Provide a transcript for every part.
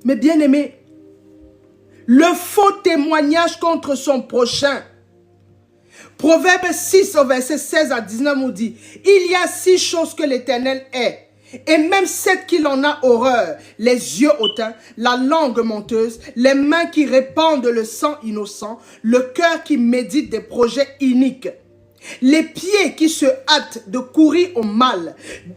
Mais bien aimé, le faux témoignage contre son prochain. Proverbe 6 au verset 16 à 19 nous dit, il y a 6 choses que l'Éternel est, et même 7 qu'il en a horreur, les yeux hautains, la langue menteuse, les mains qui répandent le sang innocent, le cœur qui médite des projets iniques, les pieds qui se hâtent de courir au mal,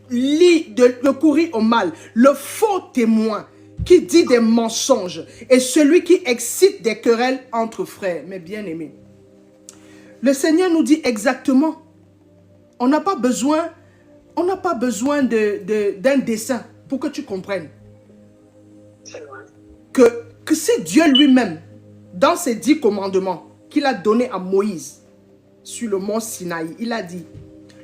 de courir au mal, le faux témoin qui dit des mensonges et celui qui excite des querelles entre frères. Mes bien-aimés, le Seigneur nous dit exactement, on n'a pas besoin d'un dessin pour que tu comprennes que c'est Dieu lui-même, dans ses 10 commandements qu'il a donnés à Moïse sur le mont Sinaï, il a dit,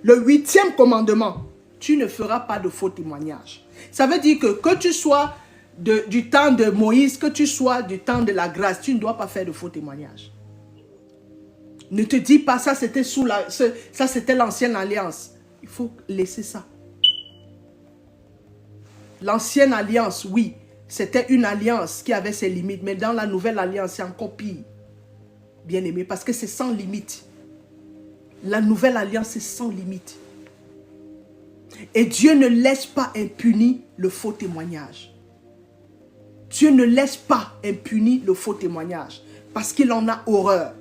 le 8e commandement, tu ne feras pas de faux témoignage. Ça veut dire que tu sois du temps de Moïse, que tu sois du temps de la grâce, tu ne dois pas faire de faux témoignages. Ne te dis pas, ça c'était l'ancienne alliance. Il faut laisser ça. L'ancienne alliance, oui, c'était une alliance qui avait ses limites, mais dans la nouvelle alliance, c'est encore pire. Bien aimé, parce que c'est sans limite. La nouvelle alliance, c'est sans limite. Et Dieu ne laisse pas impuni le faux témoignage. Dieu ne laisse pas impuni le faux témoignage, parce qu'il en a horreur.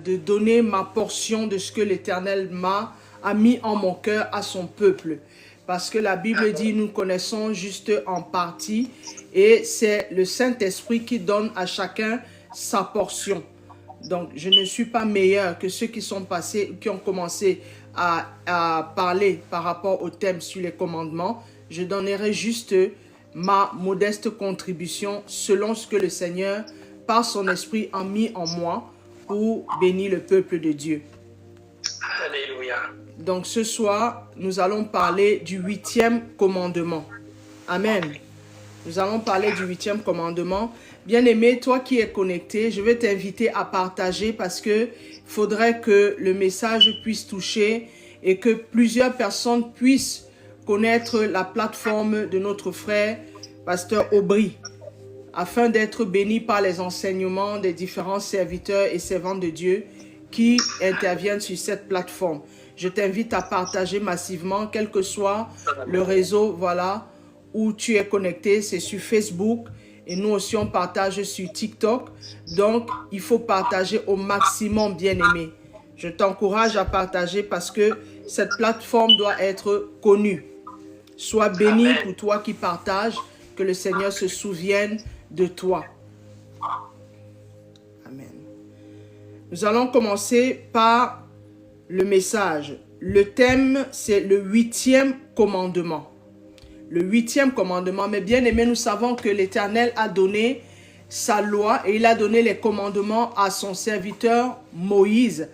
De donner ma portion de ce que l'Éternel a mis en mon cœur à son peuple. Parce que la Bible dit, nous connaissons juste en partie, et c'est le Saint-Esprit qui donne à chacun sa portion. Donc, je ne suis pas meilleur que ceux qui sont passés, qui ont commencé à parler par rapport au thème sur les commandements. Je donnerai juste ma modeste contribution selon ce que le Seigneur, par son esprit, a mis en moi pour bénir le peuple de Dieu. Alléluia. Donc ce soir, nous allons parler du 8e commandement. Amen. Nous allons parler du 8e commandement. Bien-aimé, toi qui es connecté, je vais t'inviter à partager parce que il faudrait que le message puisse toucher et que plusieurs personnes puissent connaître la plateforme de notre frère, Pasteur Aubry, afin d'être bénis par les enseignements des différents serviteurs et servantes de Dieu qui interviennent sur cette plateforme. Je t'invite à partager massivement, quel que soit le réseau, voilà, où tu es connecté. C'est sur Facebook et nous aussi on partage sur TikTok. Donc, il faut partager au maximum, bien-aimé. Je t'encourage à partager parce que cette plateforme doit être connue. Sois béni pour toi qui partages, que le Seigneur se souvienne de toi. Amen. Nous allons commencer par le message. Le thème, c'est le 8e commandement. Le 8e commandement. Mais bien aimé, nous savons que l'Éternel a donné sa loi et il a donné les commandements à son serviteur Moïse.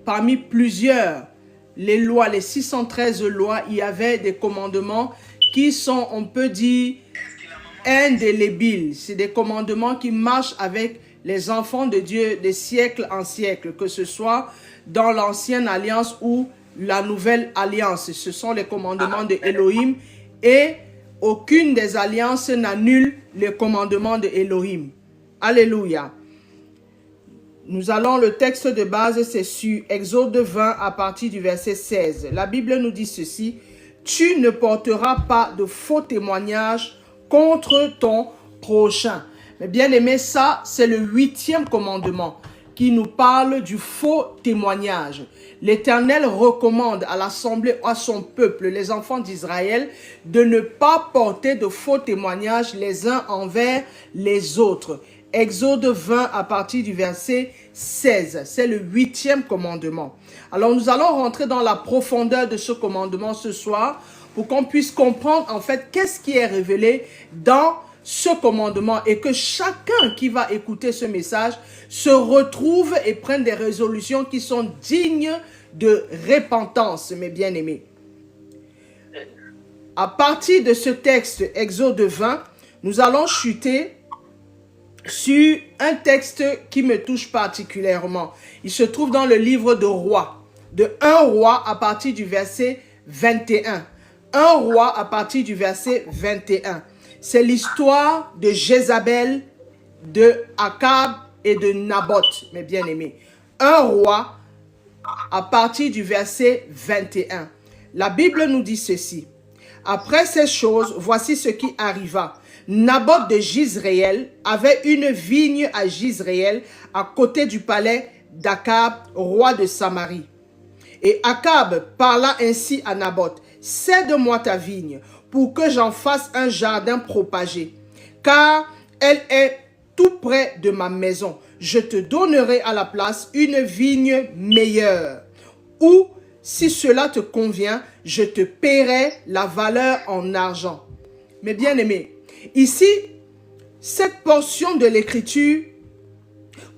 Parmi plusieurs, les lois, les 613 lois, il y avait des commandements qui sont, on peut dire, indélébiles. C'est des commandements qui marchent avec les enfants de Dieu de siècle en siècle, que ce soit dans l'ancienne alliance ou la nouvelle alliance. Ce sont les commandements de Elohim et aucune des alliances n'annule les commandements de Elohim. Alléluia. Nous allons, le texte de base, c'est sur Exode 20 à partir du verset 16. La Bible nous dit ceci. tu ne porteras pas de faux témoignages contre ton prochain. Mais bien aimé, ça, c'est le 8e commandement qui nous parle du faux témoignage. L'Éternel recommande à l'assemblée, à son peuple, les enfants d'Israël, de ne pas porter de faux témoignages les uns envers les autres. Exode 20 à partir du verset 16, c'est le 8e commandement. Alors nous allons rentrer dans la profondeur de ce commandement ce soir pour qu'on puisse comprendre en fait qu'est-ce qui est révélé dans ce commandement et que chacun qui va écouter ce message se retrouve et prenne des résolutions qui sont dignes de repentance, mes bien-aimés. À partir de ce texte, Exode 20, nous allons chuter sur un texte qui me touche particulièrement. Il se trouve dans le livre de Rois, de 1 Roi à partir du verset 21. 1 Roi à partir du verset 21. C'est l'histoire de Jézabel, de Akab et de Naboth, mes bien-aimés. 1 Roi à partir du verset 21. La Bible nous dit ceci. Après ces choses, voici ce qui arriva. Naboth de Jizréel avait une vigne à Jizréel, à côté du palais d'Akab, roi de Samarie. Et Akab parla ainsi à Naboth. Cède-moi ta vigne, pour que j'en fasse un jardin propagé, car elle est tout près de ma maison. Je te donnerai à la place une vigne meilleure. Ou, si cela te convient, je te paierai la valeur en argent. Mes bien-aimés, ici, cette portion de l'écriture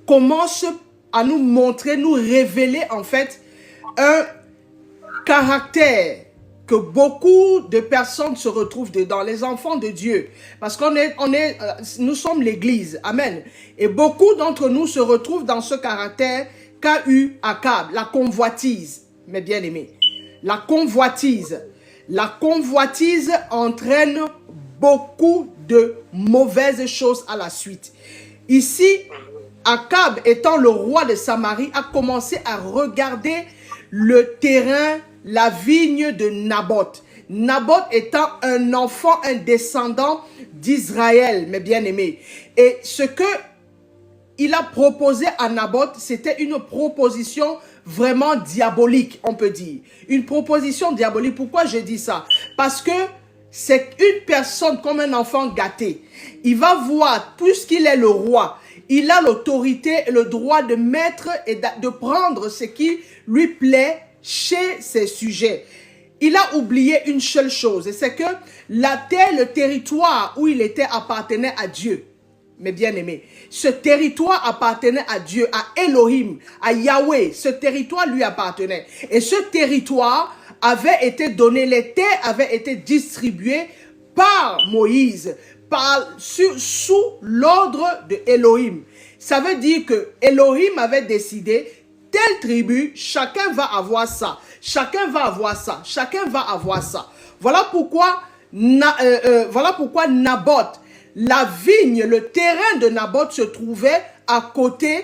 commence à nous montrer, nous révéler en fait un caractère que beaucoup de personnes se retrouvent dedans, les enfants de Dieu. Parce nous sommes l'église. Amen. Et beaucoup d'entre nous se retrouvent dans ce caractère qu'a eu Akab, la convoitise, mes bien-aimés. La convoitise. La convoitise entraîne beaucoup de mauvaises choses à la suite. Ici, Akab, étant le roi de Samarie, a commencé à regarder le terrain, la vigne de Naboth. Naboth étant un enfant, un descendant d'Israël, mes bien-aimés. Et ce que il a proposé à Naboth, c'était une proposition vraiment diabolique, on peut dire. Une proposition diabolique. Pourquoi je dis ça? Parce que c'est une personne comme un enfant gâté. Il va voir, puisqu'il est le roi, il a l'autorité et le droit de mettre et de prendre ce qui lui plaît chez ses sujets. Il a oublié une seule chose, et c'est que la terre, le territoire où il était appartenait à Dieu. Mes bien-aimés, ce territoire appartenait à Dieu, à Elohim, à Yahweh. Ce territoire lui appartenait. Et ce territoire avait été donné, les terres avaient été distribuées par Moïse, sous l'ordre de Elohim. Ça veut dire que Elohim avait décidé, telle tribu, chacun va avoir ça, chacun va avoir ça, chacun va avoir ça. Voilà pourquoi Naboth, la vigne, le terrain de Naboth se trouvait à côté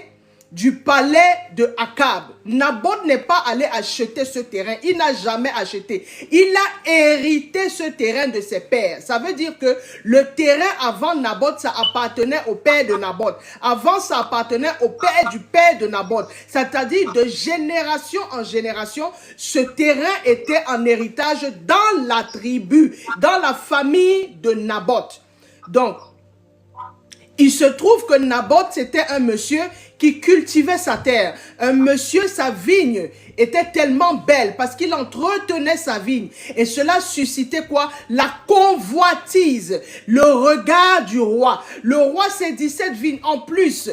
du palais de Akab. Naboth n'est pas allé acheter ce terrain. Il n'a jamais acheté. Il a hérité ce terrain de ses pères. Ça veut dire que le terrain avant Naboth, ça appartenait au père de Naboth. Avant, ça appartenait au père du père de Naboth. C'est-à-dire de génération en génération, ce terrain était en héritage dans la tribu, dans la famille de Naboth. Donc, il se trouve que Naboth, c'était un monsieur qui cultivait sa terre. Un monsieur, sa vigne était tellement belle parce qu'il entretenait sa vigne. Et cela suscitait quoi? La convoitise, le regard du roi. Le roi s'est dit, cette vigne, en plus,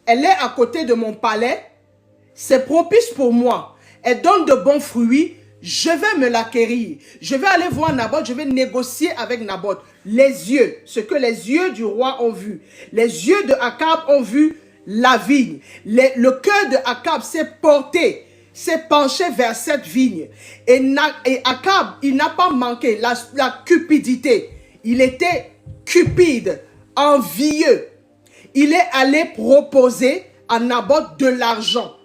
elle est à côté de mon palais. C'est propice pour moi. Elle donne de bons fruits. Je vais me l'acquérir. Je vais aller voir Naboth. Je vais négocier avec Naboth. Les yeux, ce que les yeux du roi ont vu. Les yeux de Akab ont vu la vigne. Le cœur de Akab s'est porté, s'est penché vers cette vigne. Et Akab, il n'a pas manqué la cupidité. Il était cupide, envieux. Il est allé proposer à Naboth de l'argent.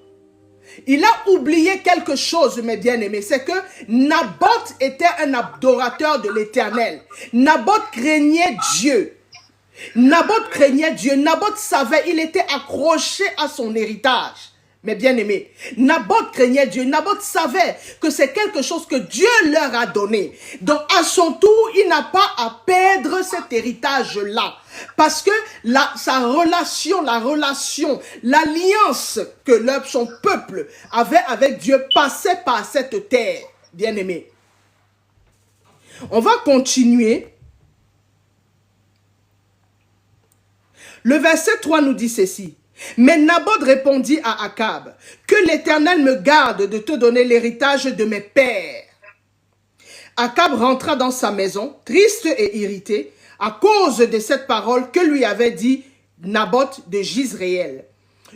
il a oublié quelque chose, mes bien-aimés. C'est que Naboth était un adorateur de l'Éternel. Naboth craignait Dieu. Naboth craignait Dieu. Naboth savait, il était accroché à son héritage. Mes bien-aimés, Naboth craignait Dieu. Naboth savait que c'est quelque chose que Dieu leur a donné. Donc, à son tour, il n'a pas à perdre cet héritage-là. Parce que sa relation, l'alliance que son peuple avait avec Dieu passait par cette terre. Bien-aimés. On va continuer. Le verset 3 nous dit ceci. Mais Naboth répondit à Akab, que l'Éternel me garde de te donner l'héritage de mes pères. Akab rentra dans sa maison, triste et irrité, à cause de cette parole que lui avait dit Naboth de Jizréel.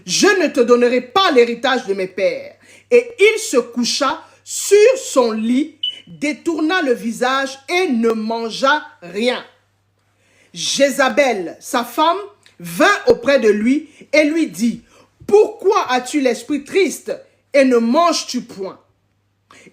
Je ne te donnerai pas l'héritage de mes pères. Et il se coucha sur son lit, détourna le visage et ne mangea rien. Jézabel, sa femme, vint auprès de lui et lui dit, « Pourquoi as-tu l'esprit triste et ne manges-tu point ?»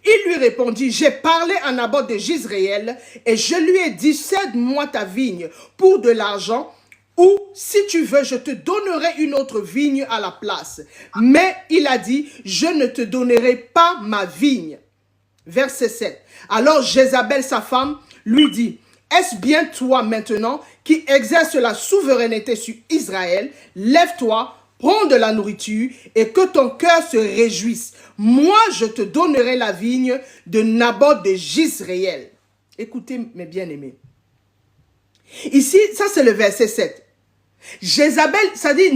Il lui répondit, « J'ai parlé à Naboth de Jizréel et je lui ai dit, cède-moi ta vigne pour de l'argent, ou si tu veux, je te donnerai une autre vigne à la place. » Mais il a dit, « Je ne te donnerai pas ma vigne. » Verset 7. Alors Jézabel, sa femme, lui dit, « Est-ce bien toi maintenant qui exerce la souveraineté sur Israël? Lève-toi, prends de la nourriture et que ton cœur se réjouisse. Moi, je te donnerai la vigne de Naboth de Jizréel. » Écoutez, mes bien-aimés. Ici, ça c'est le verset 7. Jézabel, ça dit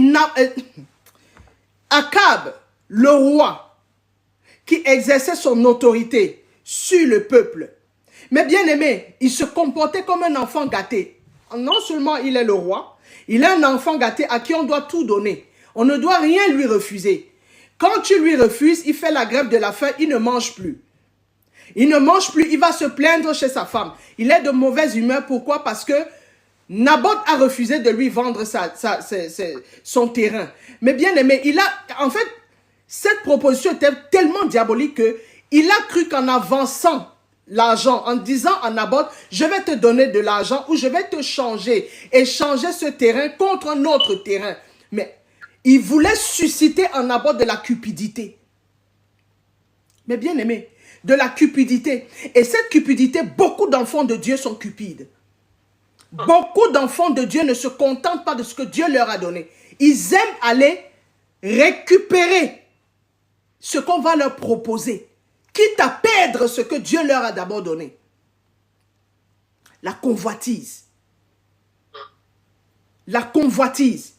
Akab, le roi, qui exerçait son autorité sur le peuple. Mais bien aimé, il se comportait comme un enfant gâté. Non seulement il est le roi, il est un enfant gâté à qui on doit tout donner. On ne doit rien lui refuser. Quand tu lui refuses, il fait la grève de la faim, il ne mange plus. Il ne mange plus, il va se plaindre chez sa femme. Il est de mauvaise humeur. Pourquoi? Parce que Naboth a refusé de lui vendre son terrain. Mais bien aimé, en fait, cette proposition était tellement diabolique qu'il a cru qu'en avançant l'argent, en disant à Naboth, je vais te donner de l'argent ou je vais te échanger ce terrain contre un autre terrain. Mais il voulait susciter en Naboth de la cupidité. Mais bien aimé, de la cupidité. Et cette cupidité, beaucoup d'enfants de Dieu sont cupides. Beaucoup d'enfants de Dieu ne se contentent pas de ce que Dieu leur a donné. Ils aiment aller récupérer ce qu'on va leur proposer, quitte à perdre ce que Dieu leur a d'abord donné. La convoitise. La convoitise.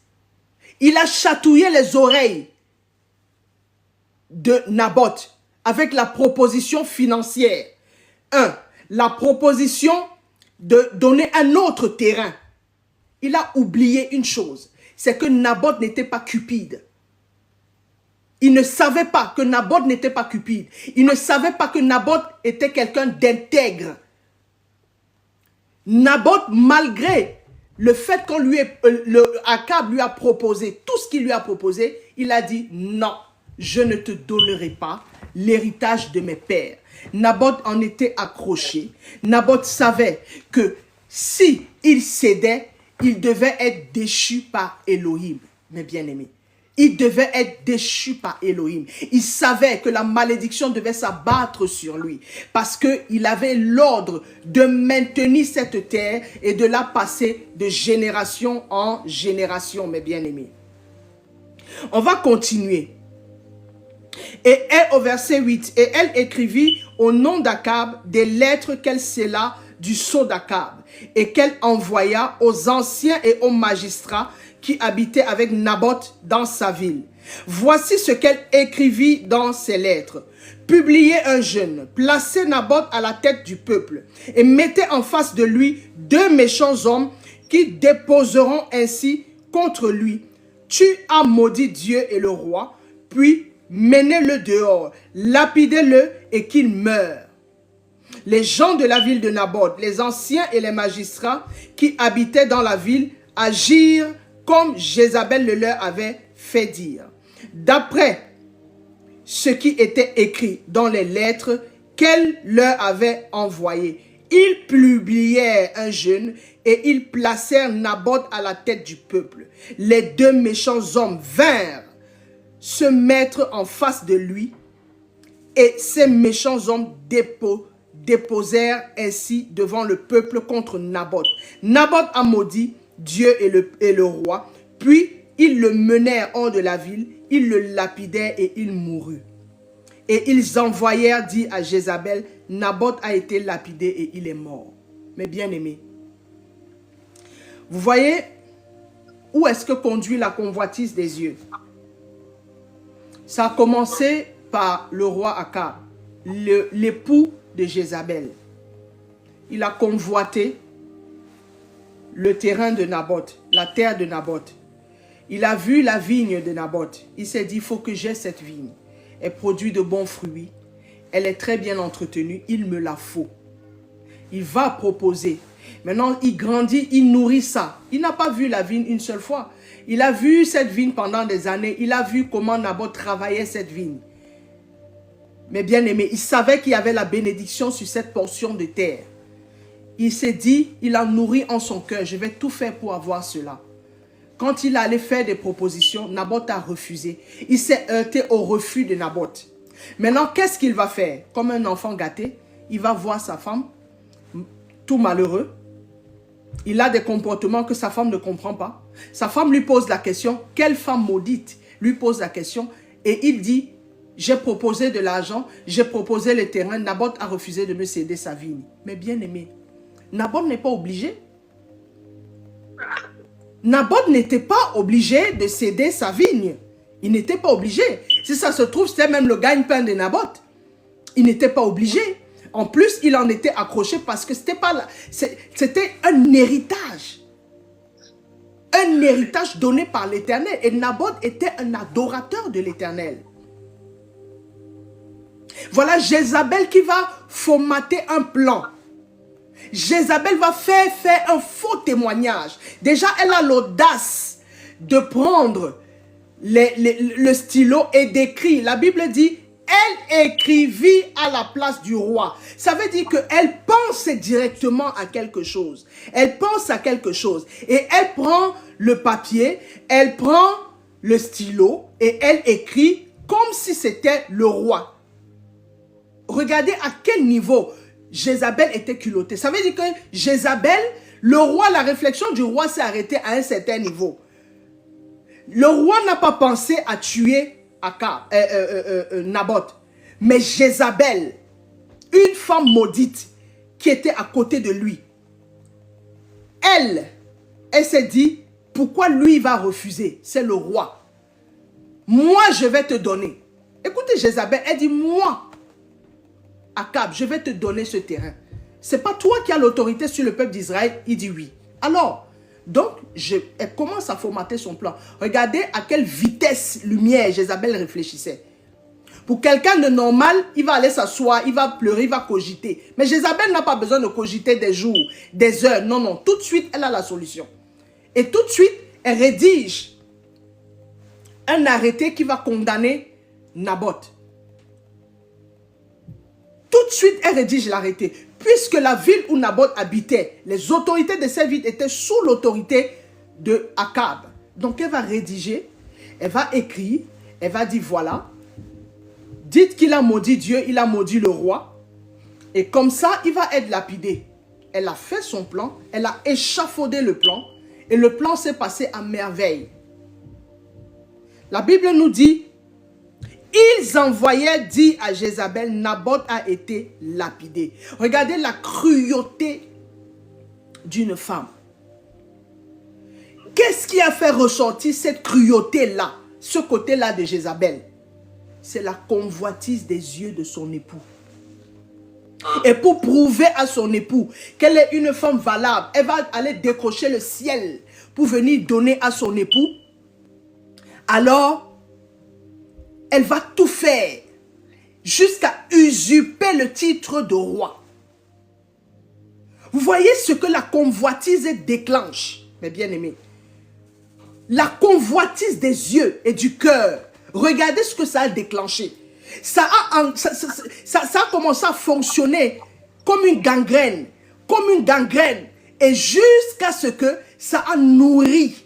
Il a chatouillé les oreilles de Naboth avec la proposition financière. La proposition de donner un autre terrain. Il a oublié une chose, c'est que Naboth n'était pas cupide. Il ne savait pas que Naboth n'était pas cupide. Il ne savait pas que Naboth était quelqu'un d'intègre. Naboth, malgré le fait qu'on Akab lui a proposé tout ce qu'il lui a proposé, il a dit non, je ne te donnerai pas l'héritage de mes pères. Naboth en était accroché. Naboth savait que si il cédait, il devait être déchu par Elohim, mes bien-aimés. Il devait être déchu par Elohim. Il savait que la malédiction devait s'abattre sur lui parce qu'il avait l'ordre de maintenir cette terre et de la passer de génération en génération, mes bien-aimés. On va continuer. Et elle, au verset 8, et elle écrivit au nom d'Akab des lettres qu'elle scella du sceau d'Akab et qu'elle envoya aux anciens et aux magistrats qui habitait avec Naboth dans sa ville. Voici ce qu'elle écrivit dans ses lettres. Publiez un jeûne, placez Naboth à la tête du peuple et mettez en face de lui 2 méchants hommes qui déposeront ainsi contre lui. Tu as maudit Dieu et le roi, puis menez-le dehors, lapidez-le et qu'il meure. Les gens de la ville de Naboth, les anciens et les magistrats qui habitaient dans la ville agirent comme Jézabel le leur avait fait dire. D'après ce qui était écrit dans les lettres qu'elle leur avait envoyées. Ils publièrent un jeûne et ils placèrent Naboth à la tête du peuple. Les deux méchants hommes vinrent se mettre en face de lui et ces méchants hommes déposèrent ainsi devant le peuple contre Naboth. Naboth a maudit Dieu et le roi, puis ils le menèrent hors de la ville, ils le lapidèrent et il mourut. Et ils envoyèrent dire à Jézabel, Naboth a été lapidé et il est mort. Mais bien aimé, vous voyez où est-ce que conduit la convoitise des yeux? Ça a commencé par le roi Akab, l'époux de Jézabel. Il a convoité le terrain de Naboth, la terre de Naboth. Il a vu la vigne de Naboth. Il s'est dit, il faut que j'ai cette vigne. Elle produit de bons fruits. Elle est très bien entretenue. Il me la faut. Il va proposer. Maintenant, il grandit, il nourrit ça. Il n'a pas vu la vigne une seule fois. Il a vu cette vigne pendant des années. Il a vu comment Naboth travaillait cette vigne. Mais bien aimé, il savait qu'il y avait la bénédiction sur cette portion de terre. Il s'est dit, il a nourri en son cœur. Je vais tout faire pour avoir cela. Quand il allait faire des propositions, Naboth a refusé. Il s'est heurté au refus de Naboth. Maintenant, qu'est-ce qu'il va faire? Comme un enfant gâté, il va voir sa femme, tout malheureux. Il a des comportements que sa femme ne comprend pas. Sa femme lui pose la question, quelle femme maudite lui pose la question, et il dit, j'ai proposé de l'argent, j'ai proposé le terrain, Naboth a refusé de me céder sa vigne. Mais bien aimé, Naboth n'est pas obligé. Naboth n'était pas obligé de céder sa vigne. Il n'était pas obligé. Si ça se trouve, c'était même le gagne-pain de Naboth. Il n'était pas obligé. En plus, il en était accroché parce que c'était un héritage. Un héritage donné par l'Éternel. Et Naboth était un adorateur de l'Éternel. Voilà Jézabel qui va formater un plan. Jézabel va faire un faux témoignage. Déjà, elle a l'audace de prendre le stylo et d'écrire. La Bible dit, elle écrivit à la place du roi. Ça veut dire qu'elle pense directement à quelque chose. Elle pense à quelque chose. Et elle prend le papier, elle prend le stylo et elle écrit comme si c'était le roi. Regardez à quel niveau Jézabel était culottée. Ça veut dire que Jézabel, le roi, la réflexion du roi s'est arrêtée à un certain niveau. Le roi n'a pas pensé à tuer Naboth. Mais Jézabel, une femme maudite qui était à côté de lui, elle s'est dit, pourquoi lui va refuser? C'est le roi. Moi, je vais te donner. Écoutez Jézabel, elle dit, moi, Akab, je vais te donner ce terrain. Ce n'est pas toi qui as l'autorité sur le peuple d'Israël. Il dit oui. Alors, donc, elle commence à formater son plan. Regardez à quelle vitesse lumière Jézabel réfléchissait. Pour quelqu'un de normal, il va aller s'asseoir, il va pleurer, il va cogiter. Mais Jézabel n'a pas besoin de cogiter des jours, des heures. Non, non. Tout de suite, elle a la solution. Et tout de suite, elle rédige un arrêté qui va condamner Naboth. Tout de suite, elle rédige l'arrêté. Puisque la ville où Naboth habitait, les autorités de cette ville étaient sous l'autorité de Akab. Donc, elle va rédiger, elle va écrire, elle va dire, voilà, dites qu'il a maudit Dieu, il a maudit le roi. Et comme ça, il va être lapidé. Elle a fait son plan, elle a échafaudé le plan. Et le plan s'est passé à merveille. La Bible nous dit, ils envoyaient dire à Jézabel, Naboth a été lapidé. Regardez la cruauté d'une femme. Qu'est-ce qui a fait ressortir cette cruauté-là, ce côté-là de Jézabel? C'est la convoitise des yeux de son époux. Et pour prouver à son époux qu'elle est une femme valable, elle va aller décrocher le ciel pour venir donner à son époux. Alors, elle va tout faire jusqu'à usurper le titre de roi. Vous voyez ce que la convoitise déclenche, mes bien-aimés. La convoitise des yeux et du cœur. Regardez ce que ça a déclenché. Ça a commencé à fonctionner comme une gangrène. Comme une gangrène. Et jusqu'à ce que ça a nourri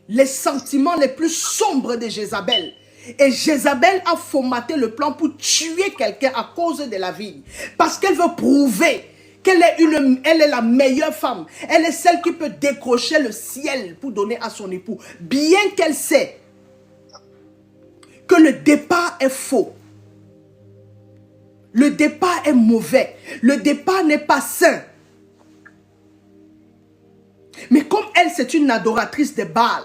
les sentiments les plus sombres de Jézabel. Et Jézabel a formaté le plan pour tuer quelqu'un à cause de la vigne. Parce qu'elle veut prouver qu'elle est, elle est la meilleure femme. Elle est celle qui peut décrocher le ciel pour donner à son époux. Bien qu'elle sait que le départ est faux. Le départ est mauvais. Le départ n'est pas sain. Mais comme elle, c'est une adoratrice de Baal,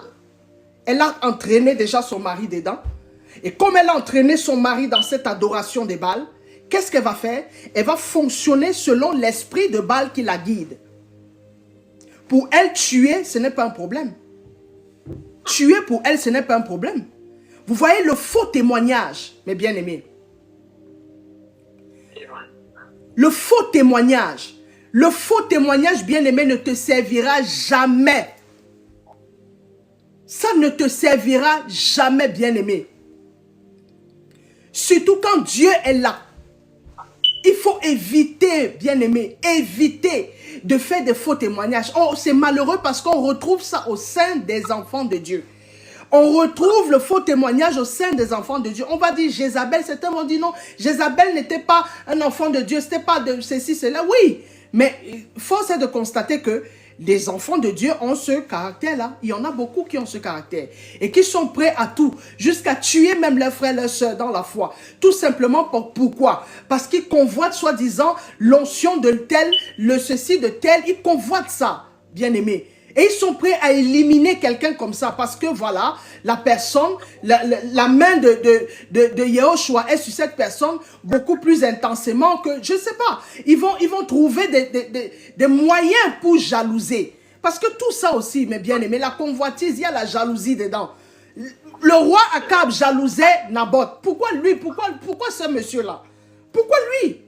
elle a entraîné déjà son mari dedans. Et comme elle a entraîné son mari dans cette adoration de Baal, qu'est-ce qu'elle va faire? Elle va fonctionner selon l'esprit de Baal qui la guide. Pour elle, tuer, ce n'est pas un problème. Tuer pour elle, ce n'est pas un problème. Vous voyez le faux témoignage, mes bien-aimés. Le faux témoignage. Le faux témoignage, bien-aimé, ne te servira jamais. Ça ne te servira jamais, bien-aimé. Surtout quand Dieu est là. Il faut éviter, bien-aimé, éviter de faire des faux témoignages. Oh, c'est malheureux parce qu'on retrouve ça au sein des enfants de Dieu. On retrouve le faux témoignage au sein des enfants de Dieu. On va dire Jézabel, certains vont dire non, Jézabel n'était pas un enfant de Dieu, c'était pas de ceci, cela. Oui, mais force est de constater que les enfants de Dieu ont ce caractère-là. Il y en a beaucoup qui ont ce caractère et qui sont prêts à tout, jusqu'à tuer même leurs frères et leurs sœurs dans la foi. Tout simplement pourquoi? Parce qu'ils convoitent soi-disant l'onction de tel, le ceci de tel, ils convoitent ça, bien aimé. Et ils sont prêts à éliminer quelqu'un comme ça parce que voilà, la personne, la main de Yehoshua est sur cette personne beaucoup plus intensément que, je ne sais pas, ils vont trouver des moyens pour jalouser. Parce que tout ça aussi, mes bien-aimés, la convoitise, il y a la jalousie dedans. Le roi Akab jalousait Naboth. Pourquoi lui? Pourquoi ce monsieur-là? Pourquoi lui?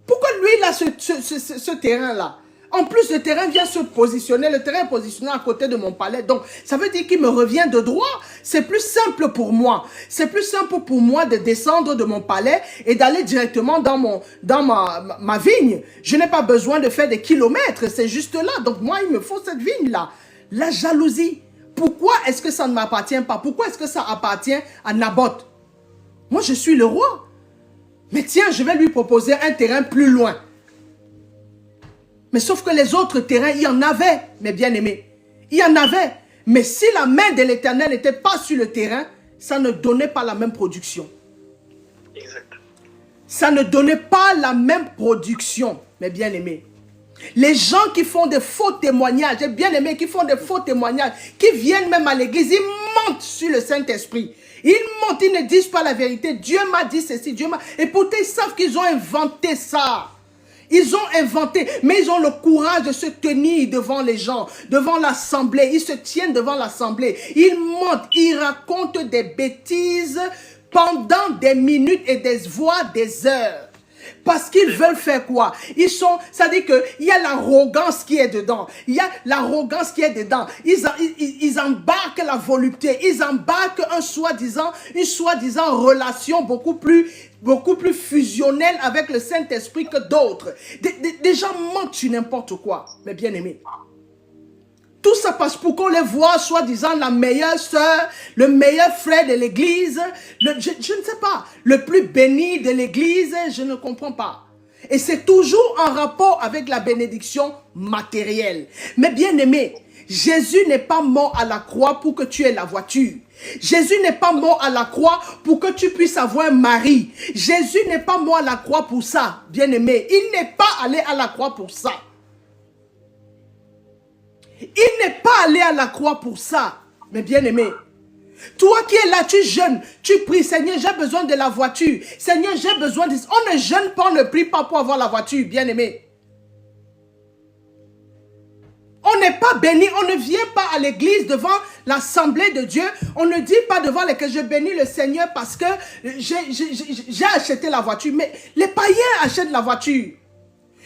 Pourquoi lui, il a ce terrain-là? En plus, le terrain vient se positionner, le terrain est positionné à côté de mon palais. Donc, ça veut dire qu'il me revient de droit. C'est plus simple pour moi. C'est plus simple pour moi de descendre de mon palais et d'aller directement dans ma vigne. Je n'ai pas besoin de faire des kilomètres. C'est juste là. Donc, moi, il me faut cette vigne-là. La jalousie. Pourquoi est-ce que ça ne m'appartient pas? Pourquoi est-ce que ça appartient à Naboth? Moi, je suis le roi. Mais tiens, je vais lui proposer un terrain plus loin. Mais sauf que les autres terrains, il y en avait, mes bien-aimés. Il y en avait. Mais si la main de l'Éternel n'était pas sur le terrain, ça ne donnait pas la même production. Exact. Ça ne donnait pas la même production, mes bien-aimés. Les gens qui font des faux témoignages, les bien-aimés qui font des faux témoignages, qui viennent même à l'église, ils mentent sur le Saint-Esprit. Ils mentent, ils ne disent pas la vérité. Dieu m'a dit ceci, Dieu m'a... Et pourtant, ils savent qu'ils ont inventé ça. Ils ont inventé, mais ils ont le courage de se tenir devant les gens, devant l'assemblée. Ils se tiennent devant l'assemblée. Ils mentent, ils racontent des bêtises pendant des minutes et voire des heures. Parce qu'ils veulent faire quoi? Ça dit qu'il y a l'arrogance qui est dedans. Il y a l'arrogance qui est dedans. Ils embarquent la volupté. Ils embarquent une soi-disant relation beaucoup plus fusionnelle avec le Saint-Esprit que d'autres. Des gens mentent sur n'importe quoi, mes bien-aimés. Tout ça passe pour qu'on les voit, soi-disant, la meilleure sœur, le meilleur frère de l'église, je ne sais pas, le plus béni de l'église, je ne comprends pas. Et c'est toujours en rapport avec la bénédiction matérielle. Mais bien aimé, Jésus n'est pas mort à la croix pour que tu aies la voiture. Jésus n'est pas mort à la croix pour que tu puisses avoir un mari. Jésus n'est pas mort à la croix pour ça, bien aimé. Il n'est pas allé à la croix pour ça. Il n'est pas allé à la croix pour ça, mes bien-aimés. Toi qui es là, tu jeûnes, tu pries, Seigneur, j'ai besoin de la voiture. Seigneur, j'ai besoin de... On ne jeûne pas, on ne prie pas pour avoir la voiture, bien-aimés. On n'est pas béni, on ne vient pas à l'église devant l'assemblée de Dieu. On ne dit pas devant les que je bénis le Seigneur parce que j'ai acheté la voiture. Mais les païens achètent la voiture.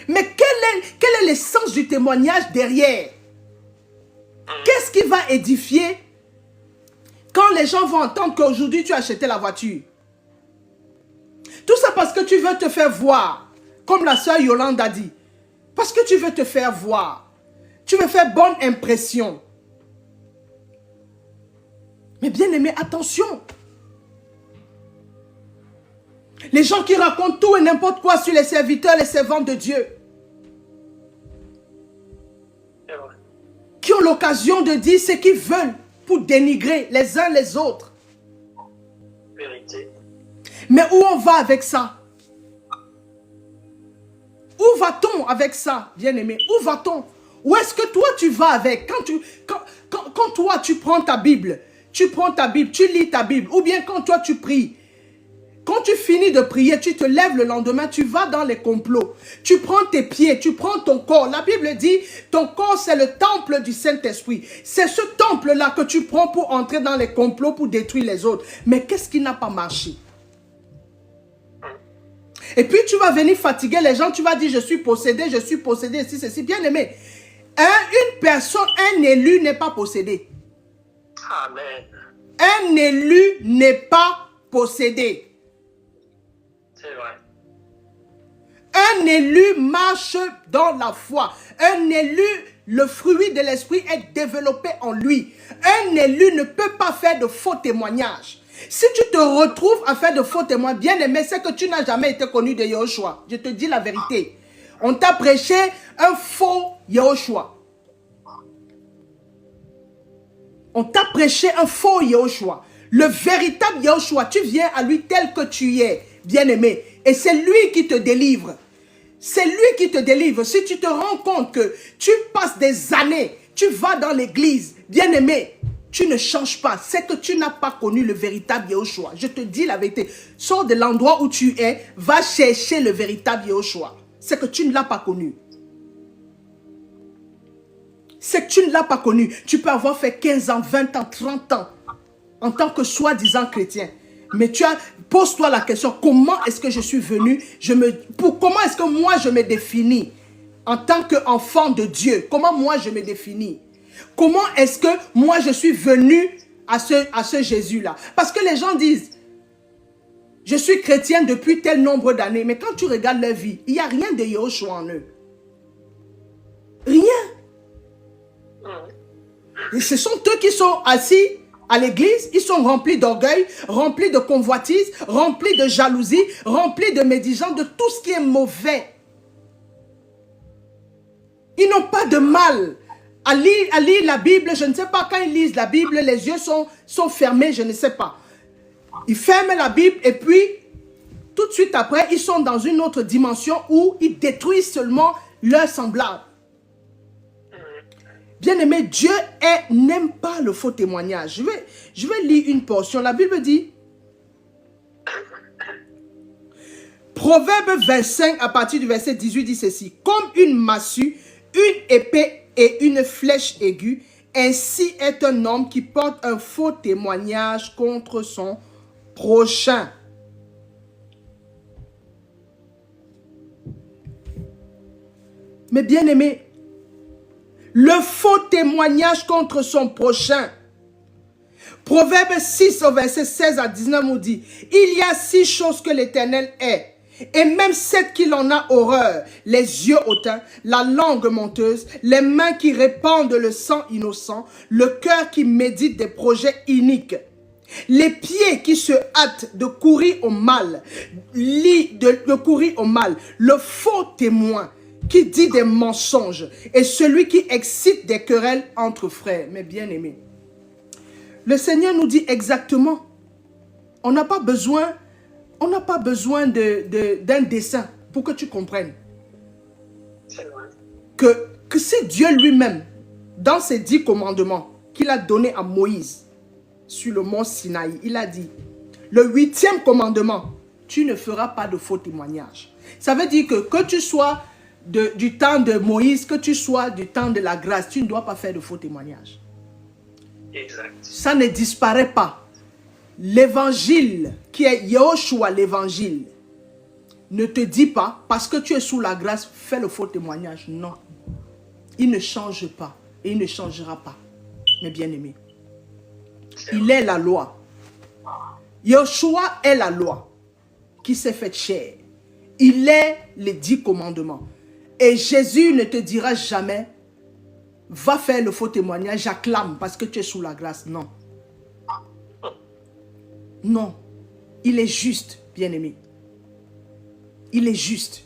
Mais quel est l'essence du témoignage derrière? Qu'est-ce qui va édifier quand les gens vont entendre qu'aujourd'hui tu as acheté la voiture? Tout ça parce que tu veux te faire voir. Comme la sœur Yolande a dit. Parce que tu veux te faire voir. Tu veux faire bonne impression. Mais bien aimé, attention. Les gens qui racontent tout et n'importe quoi sur les serviteurs, les servantes de Dieu. Qui ont l'occasion de dire ce qu'ils veulent pour dénigrer les uns les autres. Vérité. Mais où on va avec ça? Où va-t-on avec ça, bien-aimé? Où va-t-on? Où est-ce que toi tu vas avec? Quand toi tu prends ta Bible, tu lis ta Bible, ou bien quand toi tu pries, quand tu finis de prier, tu te lèves le lendemain, tu vas dans les complots, tu prends tes pieds, tu prends ton corps. La Bible dit, ton corps c'est le temple du Saint-Esprit. C'est ce temple-là que tu prends pour entrer dans les complots, pour détruire les autres. Mais qu'est-ce qui n'a pas marché? Et puis tu vas venir fatiguer les gens, tu vas dire je suis possédé, ceci, bien aimé. Une personne, un élu n'est pas possédé. Amen. Un élu n'est pas possédé. C'est vrai. Un élu marche dans la foi. Un élu, le fruit de l'esprit est développé en lui. Un élu ne peut pas faire de faux témoignages. Si tu te retrouves à faire de faux témoignages, bien aimé, c'est que tu n'as jamais été connu de Yahushua. Je te dis la vérité. On t'a prêché un faux Yahushua. On t'a prêché un faux Yahushua. Le véritable Yahushua, tu viens à lui tel que tu es, bien aimé. Et c'est lui qui te délivre. C'est lui qui te délivre. Si tu te rends compte que tu passes des années, tu vas dans l'église, bien aimé, tu ne changes pas. C'est que tu n'as pas connu le véritable Yahushua. Je te dis la vérité. Sors de l'endroit où tu es, va chercher le véritable Yahushua. C'est que tu ne l'as pas connu. C'est que tu ne l'as pas connu. Tu peux avoir fait 15 ans, 20 ans, 30 ans en tant que soi-disant chrétien. Mais pose-toi la question, comment est-ce que je suis venu? Comment est-ce que moi je me définis en tant qu'enfant de Dieu? Comment moi je me définis? Comment est-ce que moi je suis venu à ce Jésus-là? Parce que les gens disent, je suis chrétien depuis tel nombre d'années. Mais quand tu regardes leur vie, il n'y a rien de Yahushua en eux. Rien. Et ce sont eux qui sont assis à l'église, ils sont remplis d'orgueil, remplis de convoitise, remplis de jalousie, remplis de médisance, de tout ce qui est mauvais. Ils n'ont pas de mal à lire la Bible. Je ne sais pas, quand ils lisent la Bible, les yeux sont fermés, je ne sais pas. Ils ferment la Bible et puis, tout de suite après, ils sont dans une autre dimension où ils détruisent seulement leurs semblables. Bien-aimé, Dieu n'aime pas le faux témoignage. Je vais lire une portion. La Bible dit, Proverbe 25, à partir du verset 18, dit ceci. Comme une massue, une épée et une flèche aiguë, ainsi est un homme qui porte un faux témoignage contre son prochain. Mais bien-aimé, le faux témoignage contre son prochain. Proverbe 6 au verset 16 à 19 nous dit, il y a 6 choses que l'Éternel est, et même 7 qu'il en a horreur, les yeux hautains, la langue menteuse, les mains qui répandent le sang innocent, le cœur qui médite des projets iniques, les pieds qui se hâtent de courir au mal, le faux témoin qui dit des mensonges et celui qui excite des querelles entre frères. Mais bien aimé, le Seigneur nous dit exactement, on n'a pas besoin d'un dessin pour que tu comprennes que c'est Dieu lui-même, dans ses 10 commandements qu'il a donné à Moïse sur le mont Sinaï, il a dit, le 8e commandement, tu ne feras pas de faux témoignages. Ça veut dire que tu sois du temps de Moïse, que tu sois du temps de la grâce, tu ne dois pas faire de faux témoignages. Exact. Ça ne disparaît pas. L'évangile, qui est Yahushua l'évangile, ne te dit pas, parce que tu es sous la grâce, fais le faux témoignage. Non. Il ne change pas et il ne changera pas. Mais bien aimé, il est la loi. Yahushua est la loi. qui s'est fait chair. Il est les 10 commandements. Et Jésus ne te dira jamais, va faire le faux témoignage, j'acclame parce que tu es sous la grâce. Non. Non. Il est juste, bien-aimé. Il est juste.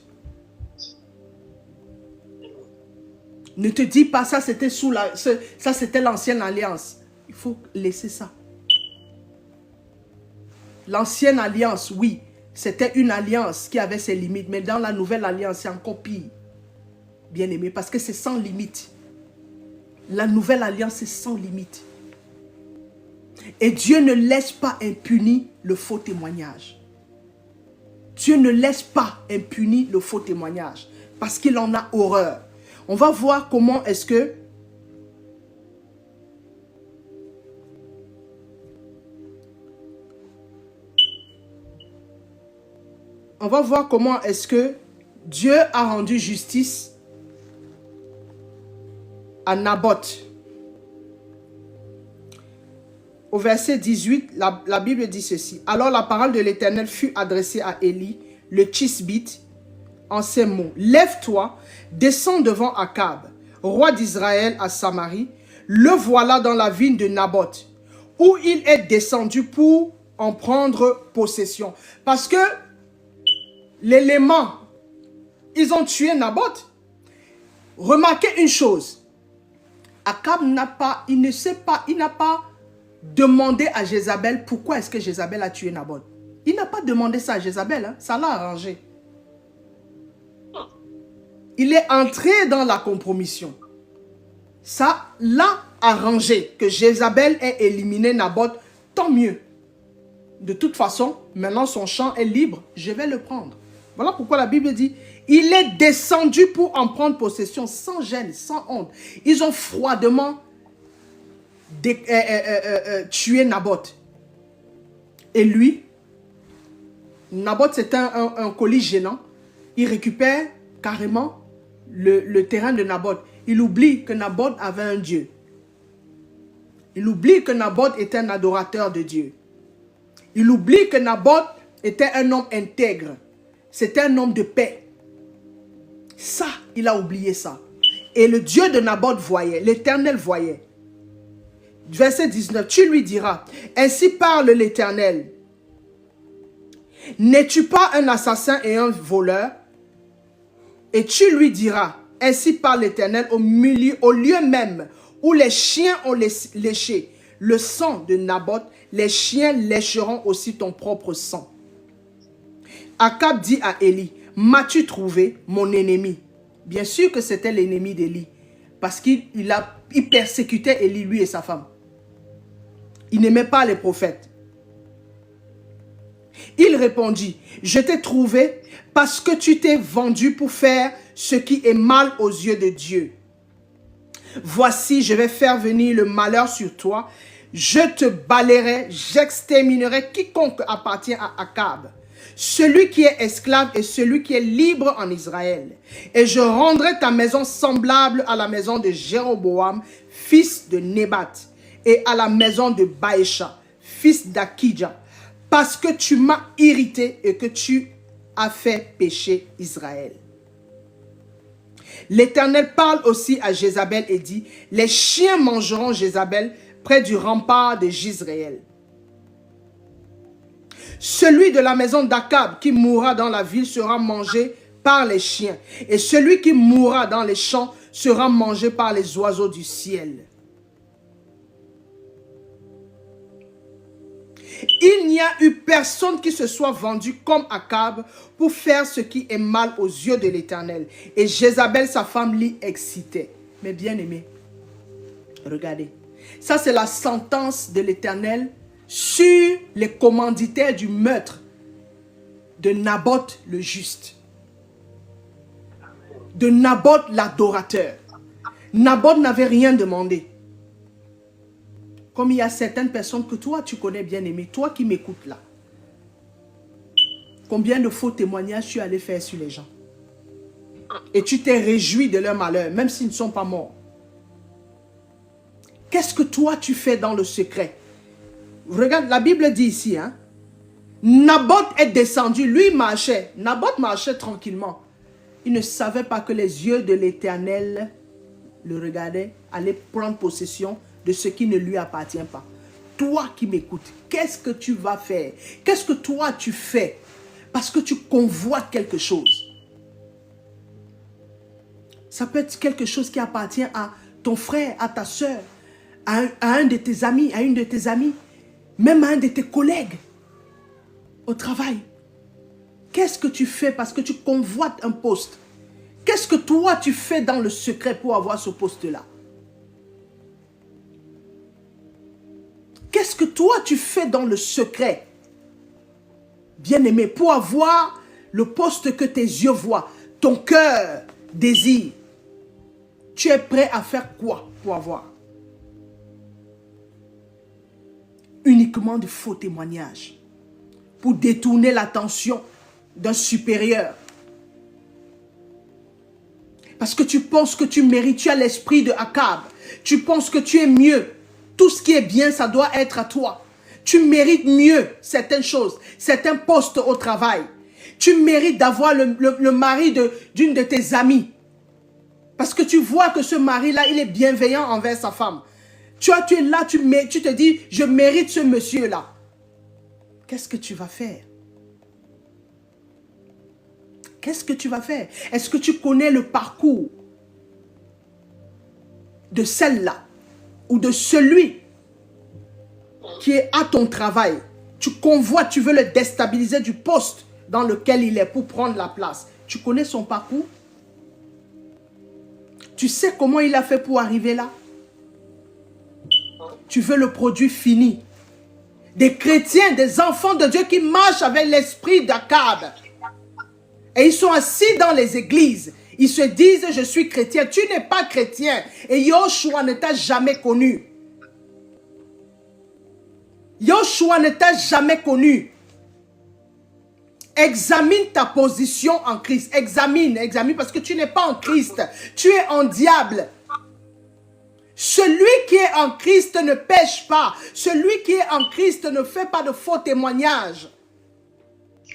Ne te dis pas, ça c'était ça c'était l'ancienne alliance. Il faut laisser ça. L'ancienne alliance, oui, c'était une alliance qui avait ses limites. Mais dans la nouvelle alliance, c'est encore pire. Bien-aimé, parce que c'est sans limite. La nouvelle alliance, c'est sans limite. Et Dieu ne laisse pas impuni le faux témoignage. Dieu ne laisse pas impuni le faux témoignage. Parce qu'il en a horreur. On va voir comment est-ce que Dieu a rendu justice à Naboth. Au verset 18, la Bible dit ceci. Alors la parole de l'Éternel fut adressée à Élie, le Tishbite, en ces mots. Lève-toi, descends devant Akab, roi d'Israël à Samarie. Le voilà dans la vigne de Naboth, où il est descendu pour en prendre possession. Parce que l'élément, ils ont tué Naboth. Remarquez une chose. Akab n'a pas demandé à Jézabel pourquoi est-ce que Jézabel a tué Naboth. Il n'a pas demandé ça à Jézabel, hein? Ça l'a arrangé. Il est entré dans la compromission. Ça l'a arrangé que Jézabel ait éliminé Naboth, tant mieux. De toute façon, maintenant son champ est libre, je vais le prendre. Voilà pourquoi la Bible dit, il est descendu pour en prendre possession sans gêne, sans honte. Ils ont froidement tué Naboth. Et lui, Naboth c'est un colis gênant. Il récupère carrément le terrain de Naboth. Il oublie que Naboth avait un Dieu. Il oublie que Naboth était un adorateur de Dieu. Il oublie que Naboth était un homme intègre. C'était un homme de paix. Ça, il a oublié ça. Et le Dieu de Naboth voyait, l'Éternel voyait. Verset 19, tu lui diras, ainsi parle l'Éternel. N'es-tu pas un assassin et un voleur? Et tu lui diras, ainsi parle l'Éternel, au lieu même où les chiens ont léché le sang de Naboth, les chiens lécheront aussi ton propre sang. Akab dit à Élie, m'as-tu trouvé mon ennemi? Bien sûr que c'était l'ennemi d'Élie, parce qu'il persécutait Élie, lui et sa femme. Il n'aimait pas les prophètes. Il répondit, je t'ai trouvé parce que tu t'es vendu pour faire ce qui est mal aux yeux de Dieu. Voici, je vais faire venir le malheur sur toi. Je te balayerai, j'exterminerai quiconque appartient à Akab, celui qui est esclave et celui qui est libre en Israël. Et je rendrai ta maison semblable à la maison de Jéroboam, fils de Nébat, et à la maison de Baïcha, fils d'Akidja, parce que tu m'as irrité et que tu as fait pécher Israël. L'Éternel parle aussi à Jézabel et dit, les chiens mangeront Jézabel près du rempart de Jizréel. Celui de la maison d'Akab qui mourra dans la ville sera mangé par les chiens, et celui qui mourra dans les champs sera mangé par les oiseaux du ciel. Il n'y a eu personne qui se soit vendu comme Akab pour faire ce qui est mal aux yeux de l'Éternel. Et Jézabel, sa femme, l'y excitait. Mais bien aimé, regardez. Ça, c'est la sentence de l'Éternel sur les commanditaires du meurtre de Naboth le juste. De Naboth l'adorateur. Naboth n'avait rien demandé. Comme il y a certaines personnes que toi, tu connais bien aimé, toi qui m'écoutes là. Combien de faux témoignages tu es allé faire sur les gens? Et tu t'es réjoui de leur malheur, même s'ils ne sont pas morts. Qu'est-ce que toi tu fais dans le secret? Regarde, la Bible dit ici, hein, Naboth est descendu, lui marchait. Naboth marchait tranquillement. Il ne savait pas que les yeux de l'Éternel le regardaient, allaient prendre possession de ce qui ne lui appartient pas. Toi qui m'écoutes, qu'est-ce que tu vas faire? Qu'est-ce que toi tu fais? Parce que tu convoites quelque chose. Ça peut être quelque chose qui appartient à ton frère, à ta soeur, à un de tes amis, à une de tes amies, même à un de tes collègues au travail. Qu'est-ce que tu fais parce que tu convoites un poste? Qu'est-ce que toi tu fais dans le secret pour avoir ce poste-là? Qu'est-ce que toi tu fais dans le secret, bien-aimé, pour avoir le poste que tes yeux voient, ton cœur désire? Tu es prêt à faire quoi pour avoir? Uniquement de faux témoignages pour détourner l'attention d'un supérieur. Parce que tu penses que tu mérites, tu as l'esprit de Akab. Tu penses que tu es mieux. Tout ce qui est bien, ça doit être à toi. Tu mérites mieux certaines choses, certains postes au travail. Tu mérites d'avoir le mari d'une de tes amies. Parce que tu vois que ce mari-là, il est bienveillant envers sa femme. Tu es là, tu te dis, je mérite ce monsieur-là. Qu'est-ce que tu vas faire? Qu'est-ce que tu vas faire? Est-ce que tu connais le parcours de celle-là ou de celui qui est à ton travail? Tu convoites, tu veux le déstabiliser du poste dans lequel il est pour prendre la place. Tu connais son parcours? Tu sais comment il a fait pour arriver là? Tu veux le produit fini. Des chrétiens, des enfants de Dieu qui marchent avec l'esprit d'Akab. Et ils sont assis dans les églises. Ils se disent, je suis chrétien. Tu n'es pas chrétien. Et Yoshua ne t'a jamais connu. Yoshua ne t'a jamais connu. Examine ta position en Christ. Examine parce que tu n'es pas en Christ. Tu es en diable. Celui qui est en Christ ne pêche pas. Celui qui est en Christ ne fait pas de faux témoignages.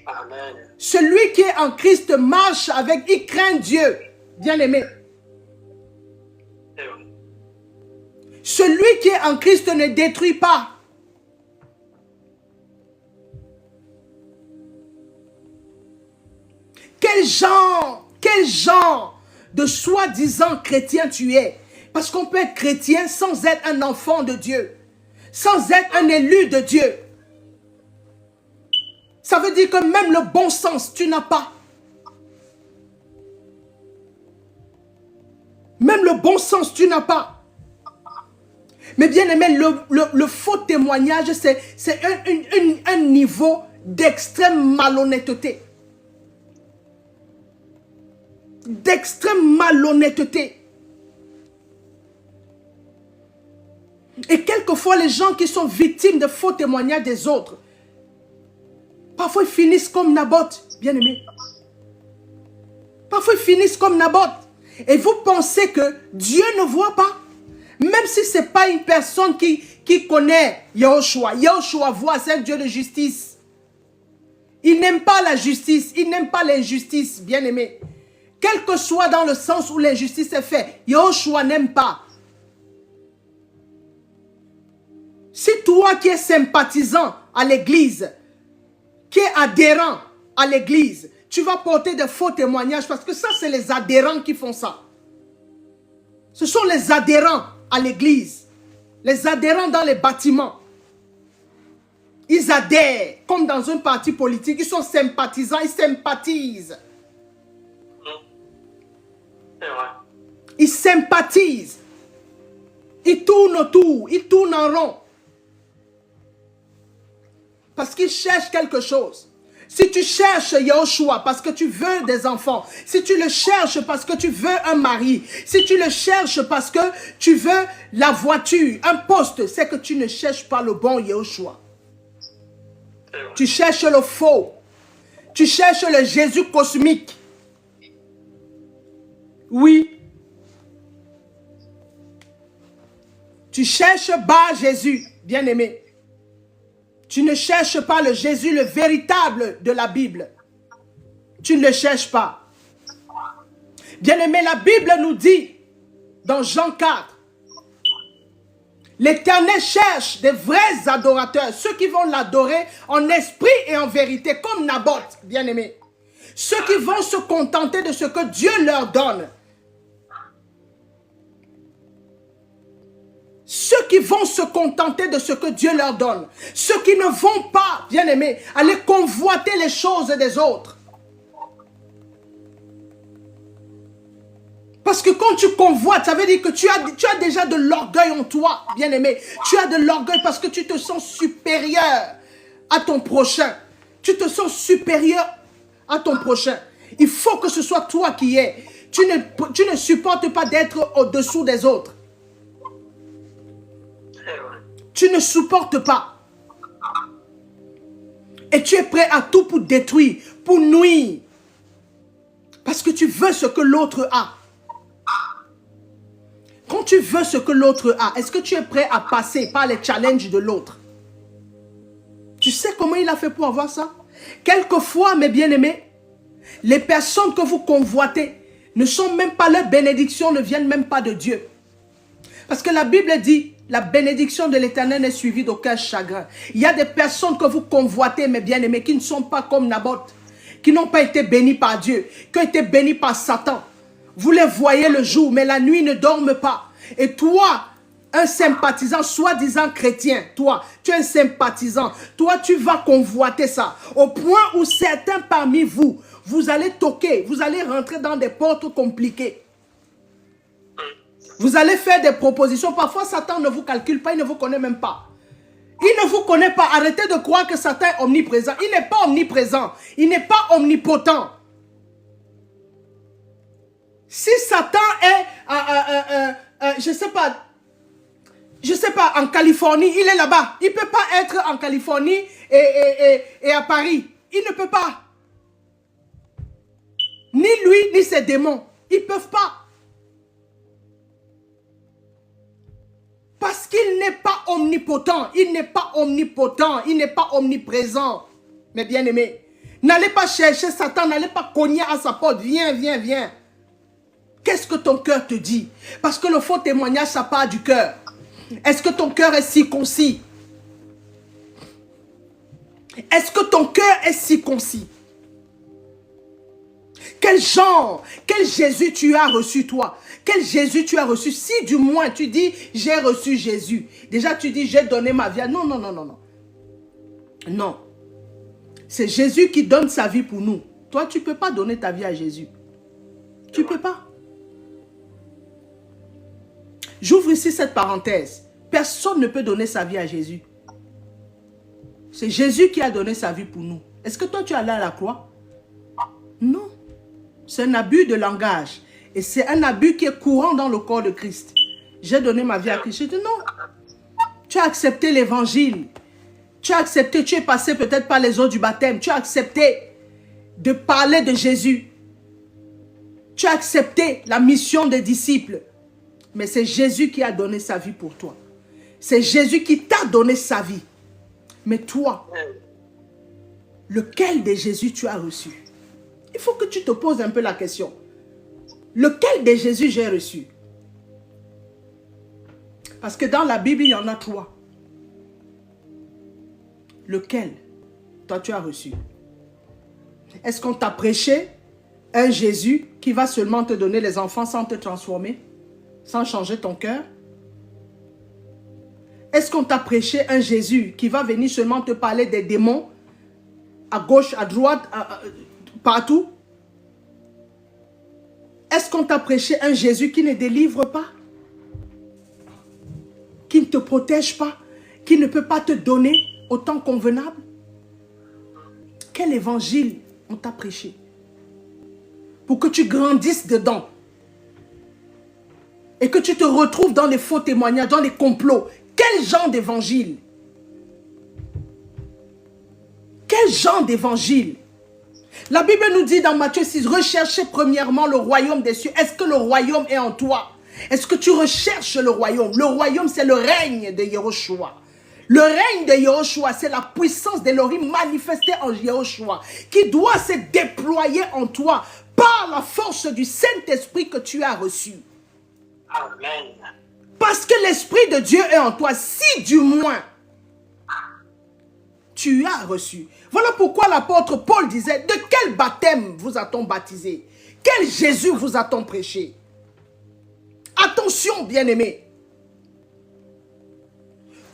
Amen. Celui qui est en Christ marche avec, il craint Dieu. Bien-aimé. Celui qui est en Christ ne détruit pas. Quel genre de soi-disant chrétien tu es? Parce qu'on peut être chrétien sans être un enfant de Dieu. Sans être un élu de Dieu. Ça veut dire que même le bon sens, tu n'as pas. Même le bon sens, tu n'as pas. Mais bien aimé, le faux témoignage, c'est un niveau d'extrême malhonnêteté. D'extrême malhonnêteté. Et quelquefois, les gens qui sont victimes de faux témoignages des autres, parfois ils finissent comme Naboth, bien aimé. Parfois ils finissent comme Naboth. Et vous pensez que Dieu ne voit pas? Même si ce n'est pas une personne qui connaît Yahushua. Yahushua voit, c'est un Dieu de justice. Il n'aime pas la justice, il n'aime pas l'injustice, bien aimé. Quel que soit dans le sens où l'injustice est faite, Yahushua n'aime pas. Si toi qui es sympathisant à l'église, qui est adhérent à l'église, tu vas porter de faux témoignages parce que ça, c'est les adhérents qui font ça. Ce sont les adhérents à l'église, les adhérents dans les bâtiments. Ils adhèrent comme dans un parti politique, ils sont sympathisants, ils sympathisent. C'est vrai. Ils sympathisent. Ils tournent autour, ils tournent en rond. Parce qu'ils cherchent quelque chose. Si tu cherches Yahushua parce que tu veux des enfants, si tu le cherches parce que tu veux un mari, si tu le cherches parce que tu veux la voiture, un poste, c'est que tu ne cherches pas le bon Yahushua. Tu cherches le faux. Tu cherches le Jésus cosmique. Oui. Tu cherches bas Jésus, bien-aimé. Tu ne cherches pas le Jésus, le véritable de la Bible. Tu ne le cherches pas. Bien-aimé, la Bible nous dit, dans Jean 4, l'Éternel cherche des vrais adorateurs, ceux qui vont l'adorer en esprit et en vérité, comme Naboth, bien-aimé. Ceux qui vont se contenter de ce que Dieu leur donne. Ceux qui vont se contenter de ce que Dieu leur donne. Ceux qui ne vont pas, bien-aimés, aller convoiter les choses des autres. Parce que quand tu convoites, ça veut dire que tu as déjà de l'orgueil en toi, bien-aimé. Tu as de l'orgueil parce que tu te sens supérieur à ton prochain. Tu te sens supérieur à ton prochain. Il faut que ce soit toi qui es. Tu ne supportes pas d'être au-dessous des autres. Tu ne supportes pas. Et tu es prêt à tout pour détruire, pour nuire. Parce que tu veux ce que l'autre a. Quand tu veux ce que l'autre a, est-ce que tu es prêt à passer par les challenges de l'autre? Tu sais comment il a fait pour avoir ça? Quelquefois, mes bien-aimés, les personnes que vous convoitez ne sont même pas, leurs bénédictions ne viennent même pas de Dieu. Parce que la Bible dit, la bénédiction de l'Éternel n'est suivie d'aucun chagrin. Il y a des personnes que vous convoitez, mes bien-aimés, qui ne sont pas comme Naboth, qui n'ont pas été bénis par Dieu, qui ont été bénis par Satan. Vous les voyez le jour, mais la nuit ne dorment pas. Et toi, un sympathisant, soi-disant chrétien, toi, tu es un sympathisant. Toi, tu vas convoiter ça. Au point où certains parmi vous, vous allez toquer, vous allez rentrer dans des portes compliquées. Vous allez faire des propositions. Parfois, Satan ne vous calcule pas, il ne vous connaît même pas. Il ne vous connaît pas. Arrêtez de croire que Satan est omniprésent. Il n'est pas omniprésent. Il n'est pas omnipotent. Si Satan est, je sais pas, en Californie, il est là-bas. Il ne peut pas être en Californie et à Paris. Il ne peut pas. Ni lui, ni ses démons. Ils ne peuvent pas. Parce qu'il n'est pas omnipotent. Il n'est pas omnipotent. Il n'est pas omniprésent. Mes bien-aimés, n'allez pas chercher Satan. N'allez pas cogner à sa porte. Viens, viens, viens. Qu'est-ce que ton cœur te dit? Parce que le faux témoignage, ça part du cœur. Est-ce que ton cœur est circoncis? Est-ce que ton cœur est circoncis? Quel genre, quel Jésus tu as reçu toi? Quel Jésus tu as reçu? Si du moins tu dis, j'ai reçu Jésus. Déjà tu dis, j'ai donné ma vie. Non, non, non, non, non. Non. C'est Jésus qui donne sa vie pour nous. Toi, tu ne peux pas donner ta vie à Jésus. Tu ne peux pas. J'ouvre ici cette parenthèse. Personne ne peut donner sa vie à Jésus. C'est Jésus qui a donné sa vie pour nous. Est-ce que toi, tu es allé à la croix? Non. C'est un abus de langage. Et c'est un abus qui est courant dans le corps de Christ. J'ai donné ma vie à Christ. Je dis non. Tu as accepté l'évangile. Tu as accepté, tu es passé peut-être par les eaux du baptême. Tu as accepté de parler de Jésus. Tu as accepté la mission des disciples. Mais c'est Jésus qui a donné sa vie pour toi. C'est Jésus qui t'a donné sa vie. Mais toi, lequel de Jésus tu as reçu? Il faut que tu te poses un peu la question. Lequel de Jésus j'ai reçu? Parce que dans la Bible, il y en a 3. Lequel toi tu as reçu? Est-ce qu'on t'a prêché un Jésus qui va seulement te donner les enfants sans te transformer? Sans changer ton cœur? Est-ce qu'on t'a prêché un Jésus qui va venir seulement te parler des démons à gauche, à droite, partout? Est-ce qu'on t'a prêché un Jésus qui ne délivre pas? Qui ne te protège pas? Qui ne peut pas te donner au temps convenable? Quel évangile on t'a prêché? Pour que tu grandisses dedans. Et que tu te retrouves dans les faux témoignages, dans les complots. Quel genre d'évangile? Quel genre d'évangile? La Bible nous dit dans Matthieu 6, recherchez premièrement le royaume des cieux. Est-ce que le royaume est en toi? Est-ce que tu recherches le royaume? Le royaume, c'est le règne de Yahushua. Le règne de Yahushua, c'est la puissance d'Elohim manifestée en Yahushua qui doit se déployer en toi par la force du Saint-Esprit que tu as reçu. Amen. Parce que l'Esprit de Dieu est en toi, si du moins tu as reçu. Voilà pourquoi l'apôtre Paul disait, de quel baptême vous a-t-on baptisé? Quel Jésus vous a-t-on prêché? Attention, bien-aimé.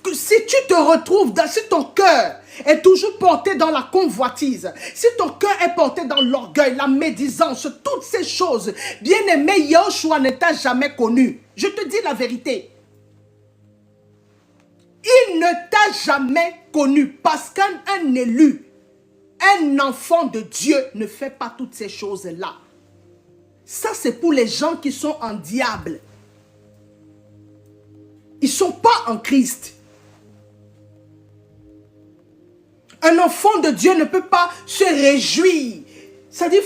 Que si tu te retrouves, si ton cœur est toujours porté dans la convoitise, si ton cœur est porté dans l'orgueil, la médisance, toutes ces choses, bien-aimé, Yahushua ne t'a jamais connu. Je te dis la vérité. Il ne t'a jamais connu parce qu'un élu, un enfant de Dieu ne fait pas toutes ces choses-là. Ça, c'est pour les gens qui sont en diable. Ils ne sont pas en Christ. Un enfant de Dieu ne peut pas se réjouir. C'est-à-dire,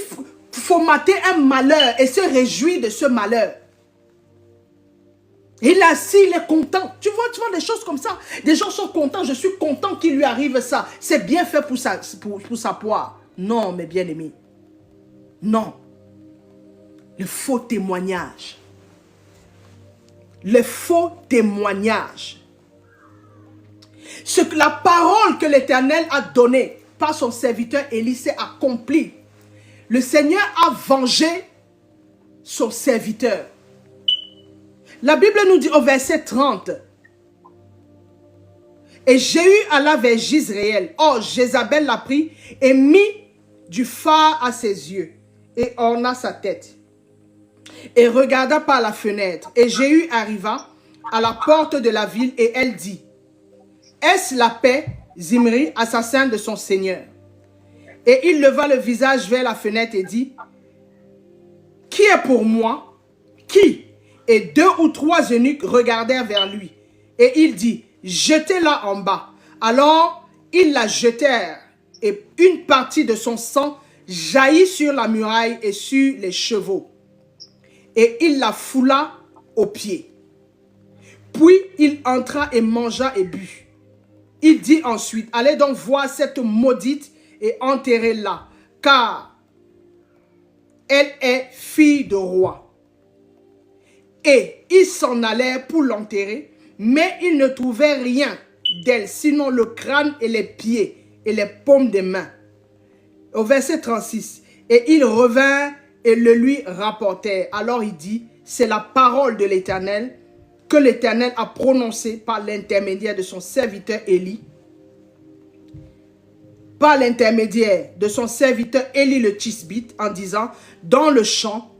il faut mater un malheur et se réjouir de ce malheur. Et là, s'il est content, tu vois des choses comme ça. Des gens sont contents, je suis content qu'il lui arrive ça. C'est bien fait pour sa poire. Non, mes bien-aimés. Non. Le faux témoignage. Le faux témoignage. Ce que la parole que l'Éternel a donnée par son serviteur Élie s'est accomplie. Le Seigneur a vengé son serviteur. La Bible nous dit au verset 30. Et Jéhu alla vers Jizréel. Or, Jézabel l'a pris et mit du phare à ses yeux et orna sa tête. Et regarda par la fenêtre. Et Jéhu arriva à la porte de la ville et elle dit, est-ce la paix, Zimri, assassin de son seigneur? Et il leva le visage vers la fenêtre et dit, qui est pour moi? Qui? Et 2 ou 3 eunuques regardèrent vers lui. Et il dit, jetez-la en bas. Alors, ils la jetèrent. Et une partie de son sang jaillit sur la muraille et sur les chevaux. Et il la foula aux pieds. Puis il entra et mangea et but. Il dit ensuite, allez donc voir cette maudite et enterrez-la, car elle est fille de roi. Et ils s'en allèrent pour l'enterrer, mais ils ne trouvaient rien d'elle, sinon le crâne et les pieds et les paumes des mains. Au verset 36, et ils revinrent et le lui rapportèrent. Alors il dit, c'est la parole de l'Éternel que l'Éternel a prononcée par l'intermédiaire de son serviteur Élie. Par l'intermédiaire de son serviteur Élie le Tishbite, en disant, dans le champ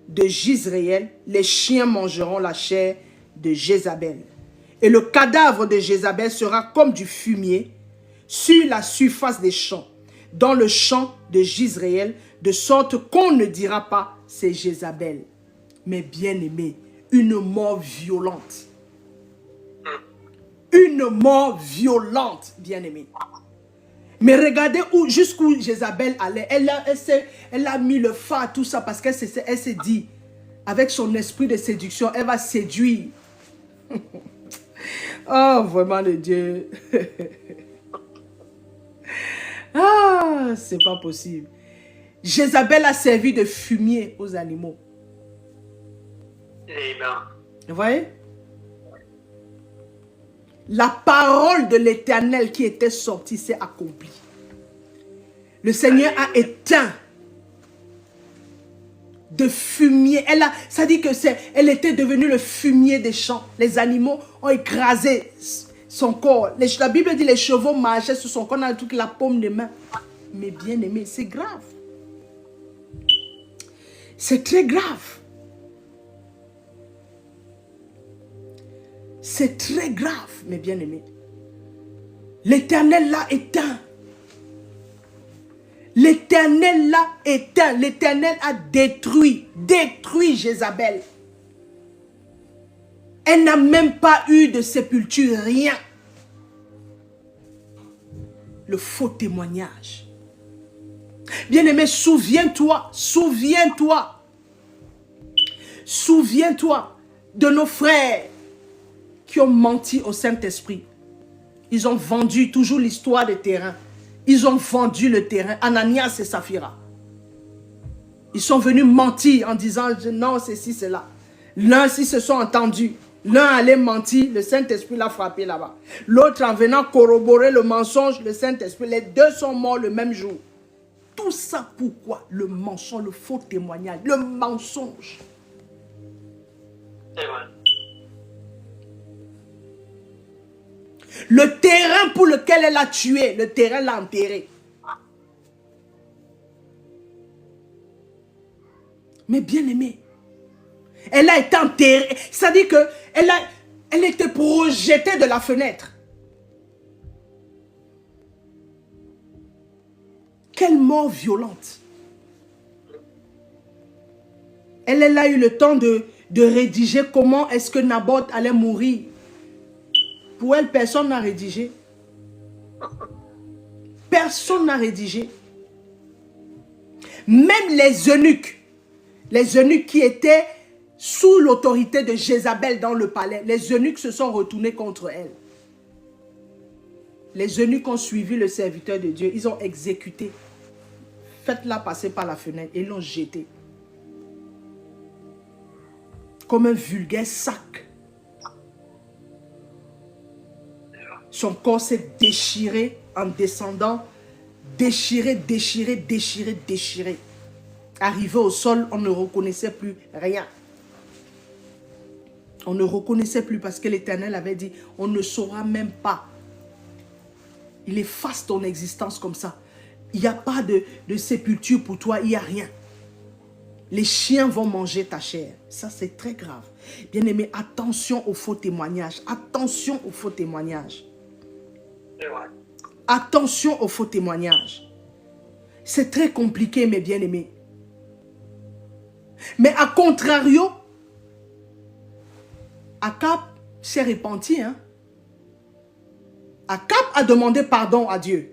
de Jizréel, les chiens mangeront la chair de Jézabel. Et le cadavre de Jézabel sera comme du fumier sur la surface des champs, dans le champ de Jizréel, de sorte qu'on ne dira pas c'est Jézabel. Mais bien aimé, une mort violente. Une mort violente, bien aimé. Mais regardez jusqu'où Jézabel allait. Elle a mis le phare à tout ça parce qu'elle s'est dit, avec son esprit de séduction, elle va séduire. Oh, vraiment le Dieu. Ah, c'est pas possible. Jézabel a servi de fumier aux animaux. Amen. Vous voyez? La parole de l'Éternel qui était sortie s'est accomplie. Le Seigneur a éteint de fumier. Ça dit que elle était devenue le fumier des champs. Les animaux ont écrasé son corps. La Bible dit les chevaux marchaient sur son corps dans toute la paume des mains. Mais bien aimé, c'est grave. C'est très grave. C'est très grave, mes bien-aimés. L'Éternel l'a éteint. L'Éternel l'a éteint. L'Éternel a détruit Jézabel. Elle n'a même pas eu de sépulture, rien. Le faux témoignage. Bien-aimé, souviens-toi de nos frères qui ont menti au Saint-Esprit. Ils ont vendu, toujours l'histoire des terrains. Ils ont vendu le terrain, Ananias et Saphira. Ils sont venus mentir en disant non, ceci, cela. L'un, s'ils se sont entendus, l'un allait mentir, le Saint-Esprit l'a frappé là-bas. L'autre, en venant corroborer le mensonge, le Saint-Esprit, les deux sont morts le même jour. Tout ça pourquoi? Le mensonge, le faux témoignage, le mensonge. C'est vrai. Le terrain pour lequel elle a tué, le terrain l'a enterré. Mais bien aimé, elle a été enterrée. C'est-à-dire qu'elle était projetée de la fenêtre. Quelle mort violente. Elle a eu le temps de rédiger comment est-ce que Naboth allait mourir. Pour elle, personne n'a rédigé. Personne n'a rédigé. Même les eunuques qui étaient sous l'autorité de Jézabel dans le palais, les eunuques se sont retournés contre elle. Les eunuques ont suivi le serviteur de Dieu, ils ont exécuté. Faites-la passer par la fenêtre et l'ont jeté. Comme un vulgaire sac. Son corps s'est déchiré en descendant. Déchiré, déchiré, déchiré, déchiré. Arrivé au sol, on ne reconnaissait plus rien. On ne reconnaissait plus parce que l'Éternel avait dit, on ne saura même pas. Il efface ton existence comme ça. Il n'y a pas de sépulture pour toi, il n'y a rien. Les chiens vont manger ta chair. Ça, c'est très grave. Bien-aimé, attention aux faux témoignages. Attention aux faux témoignages. Attention aux faux témoignages. C'est très compliqué, mes bien-aimés. Mais à contrario, Akab s'est repenti. Akab a demandé pardon à Dieu.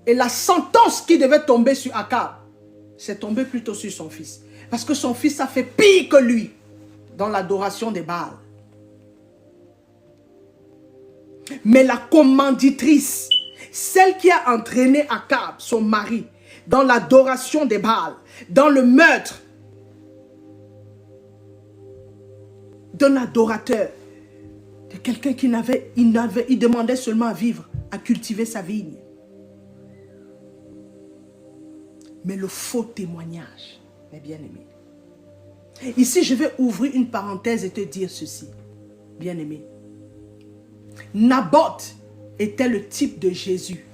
Et la sentence qui devait tomber sur Akab, c'est tombé plutôt sur son fils. Parce que son fils a fait pire que lui dans l'adoration des Baals. Mais la commanditrice, celle qui a entraîné Akab, son mari, dans l'adoration des Baals, dans le meurtre d'un adorateur, de quelqu'un qui il demandait seulement à vivre, à cultiver sa vigne. Mais le faux témoignage, mes bien-aimés. Ici, je vais ouvrir une parenthèse et te dire ceci, bien-aimé. Naboth était le type de Jésus.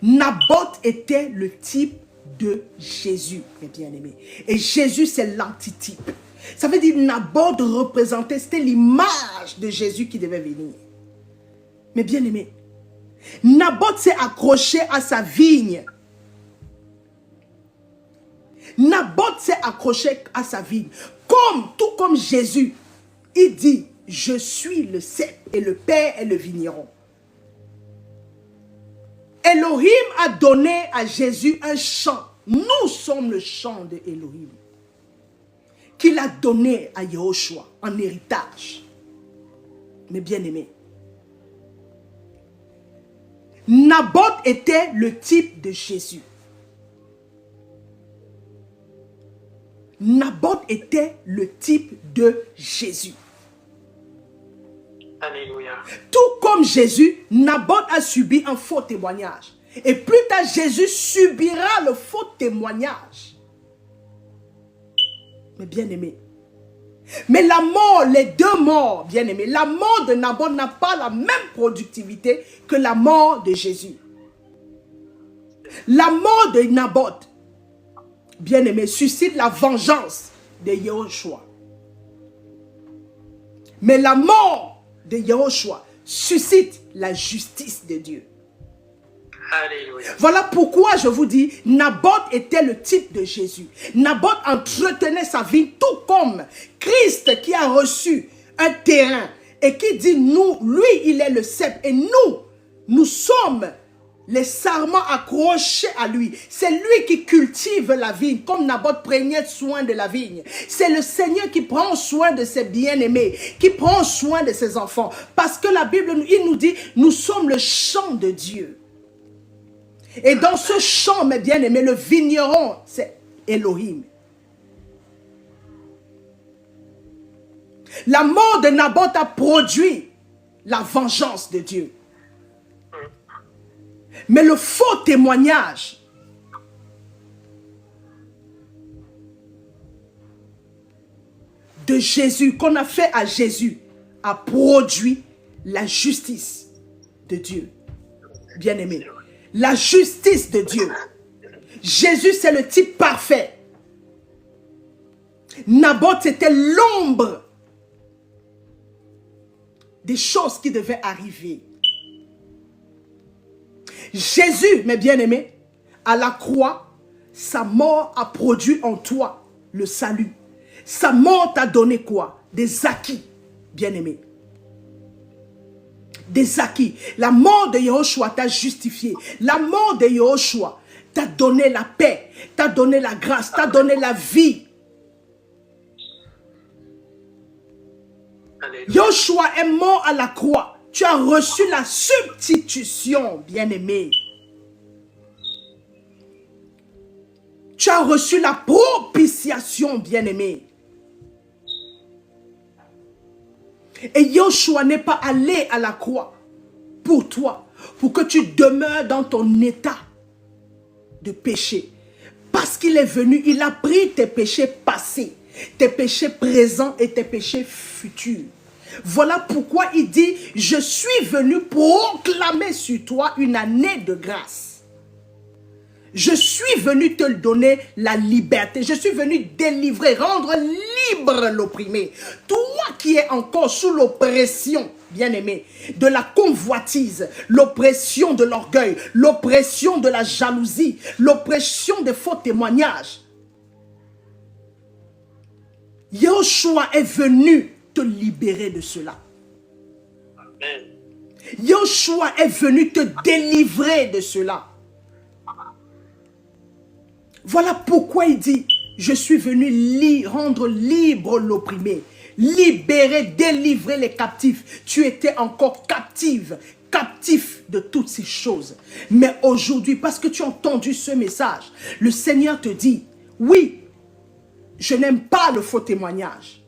Naboth était le type de Jésus, mes bien-aimés. Et Jésus, c'est l'antitype. Ça veut dire Naboth représentait, c'était l'image de Jésus qui devait venir. Mais bien-aimés, Naboth s'est accroché à sa vigne. Naboth s'est accroché à sa vigne. Tout comme Jésus, il dit, je suis le cep et le Père est le vigneron. Elohim a donné à Jésus un champ. Nous sommes le champ de Elohim. Qu'il a donné à Yahushua en héritage. Mais bien aimé, Naboth était le type de Jésus. Naboth était le type de Jésus. Alléluia. Tout comme Jésus, Naboth a subi un faux témoignage. Et plus tard, Jésus subira le faux témoignage. Mais bien aimé. Mais la mort, les deux morts, bien aimé, la mort de Naboth n'a pas la même productivité que la mort de Jésus. La mort de Naboth, bien aimé, suscite la vengeance de Yahushua. Mais la mort de Yahushua suscite la justice de Dieu. Alléluia. Voilà pourquoi je vous dis, Naboth était le type de Jésus. Naboth entretenait sa vie tout comme Christ qui a reçu un terrain et qui dit, nous, lui, il est le cep et nous sommes Les sarments accrochés à lui. C'est lui qui cultive la vigne, comme Naboth prenait soin de la vigne. C'est le Seigneur qui prend soin de ses bien-aimés, qui prend soin de ses enfants. Parce que la Bible, il nous dit, nous sommes le champ de Dieu. Et dans ce champ, mes bien-aimés, le vigneron, c'est Elohim. La mort de Naboth a produit la vengeance de Dieu. Mais le faux témoignage de Jésus, qu'on a fait à Jésus, a produit la justice de Dieu. Bien-aimé, la justice de Dieu. Jésus, c'est le type parfait. Naboth, c'était l'ombre des choses qui devaient arriver. Jésus, mes bien-aimés, à la croix, sa mort a produit en toi le salut. Sa mort t'a donné quoi? Des acquis, bien-aimés. Des acquis. La mort de Yahushua t'a justifié. La mort de Yahushua t'a donné la paix, t'a donné la grâce, t'a donné la vie. Yahushua est mort à la croix. Tu as reçu la substitution, bien-aimé. Tu as reçu la propitiation, bien-aimé. Et Yahushua n'est pas allé à la croix pour toi, pour que tu demeures dans ton état de péché. Parce qu'il est venu, il a pris tes péchés passés, tes péchés présents et tes péchés futurs. Voilà pourquoi il dit, je suis venu proclamer sur toi une année de grâce. Je suis venu te donner la liberté. Je suis venu délivrer, rendre libre l'opprimé. Toi qui es encore sous l'oppression, bien-aimé, de la convoitise, l'oppression de l'orgueil, l'oppression de la jalousie, l'oppression des faux témoignages. Yahushua est venu te libérer de cela. Amen. Yahushua est venu te délivrer de cela. Voilà pourquoi il dit, je suis venu rendre libre l'opprimé, libérer, délivrer les captifs. Tu étais encore captif de toutes ces choses. Mais aujourd'hui, parce que tu as entendu ce message, le Seigneur te dit, oui, je n'aime pas le faux témoignage.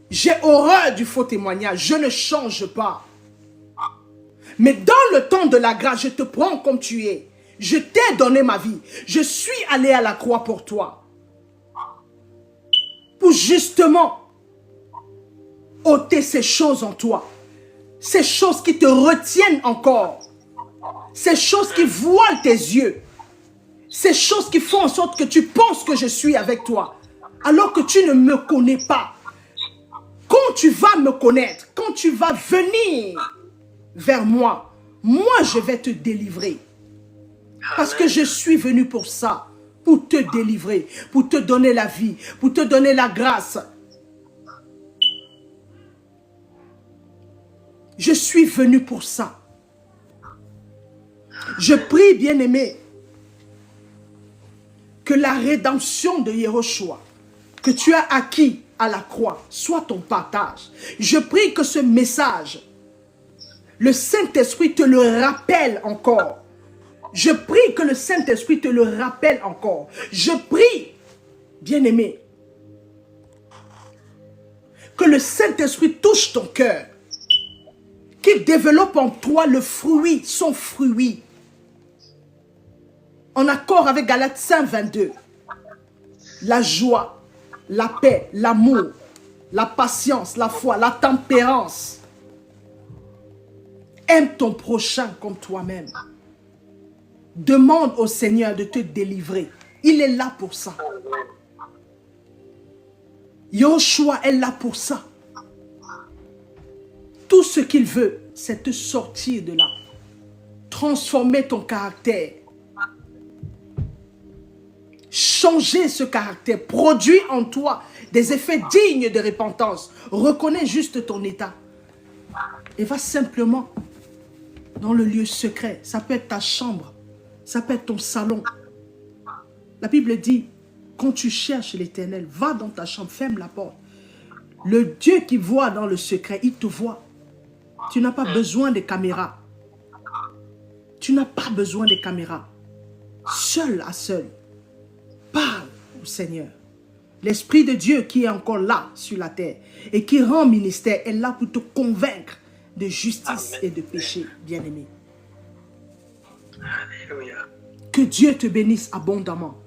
J'ai horreur du faux témoignage, je ne change pas. Mais dans le temps de la grâce, je te prends comme tu es. Je t'ai donné ma vie. Je suis allé à la croix pour toi. Pour justement ôter ces choses en toi. Ces choses qui te retiennent encore. Ces choses qui voilent tes yeux. Ces choses qui font en sorte que tu penses que je suis avec toi. Alors que tu ne me connais pas. Quand tu vas me connaître, quand tu vas venir vers moi, moi je vais te délivrer. Parce que je suis venu pour ça, pour te délivrer, pour te donner la vie, pour te donner la grâce. Je suis venu pour ça. Je prie, bien-aimé, que la rédemption de Yahushua, que tu as acquis à la croix, soit ton partage. Je prie que ce message, le Saint-Esprit te le rappelle encore. Je prie que le Saint-Esprit te le rappelle encore. Je prie, bien-aimé, que le Saint-Esprit touche ton cœur, qu'il développe en toi le fruit, son fruit, en accord avec Galates 5:22. La joie, la paix, l'amour, la patience, la foi, la tempérance. Aime ton prochain comme toi-même. Demande au Seigneur de te délivrer. Il est là pour ça. Yahushua est là pour ça. Tout ce qu'il veut, c'est te sortir de là. Transformer ton caractère. Changer ce caractère. Produire en toi des effets dignes de repentance. Reconnais juste ton état. Et va simplement dans le lieu secret. Ça peut être ta chambre. Ça peut être ton salon. La Bible dit, quand tu cherches l'Éternel, va dans ta chambre, ferme la porte. Le Dieu qui voit dans le secret, il te voit. Tu n'as pas besoin de caméras. Tu n'as pas besoin de caméras. Seul à seul, parle au Seigneur. L'Esprit de Dieu qui est encore là sur la terre et qui rend ministère est là pour te convaincre de justice et de péché, bien-aimé. Alléluia. Que Dieu te bénisse abondamment.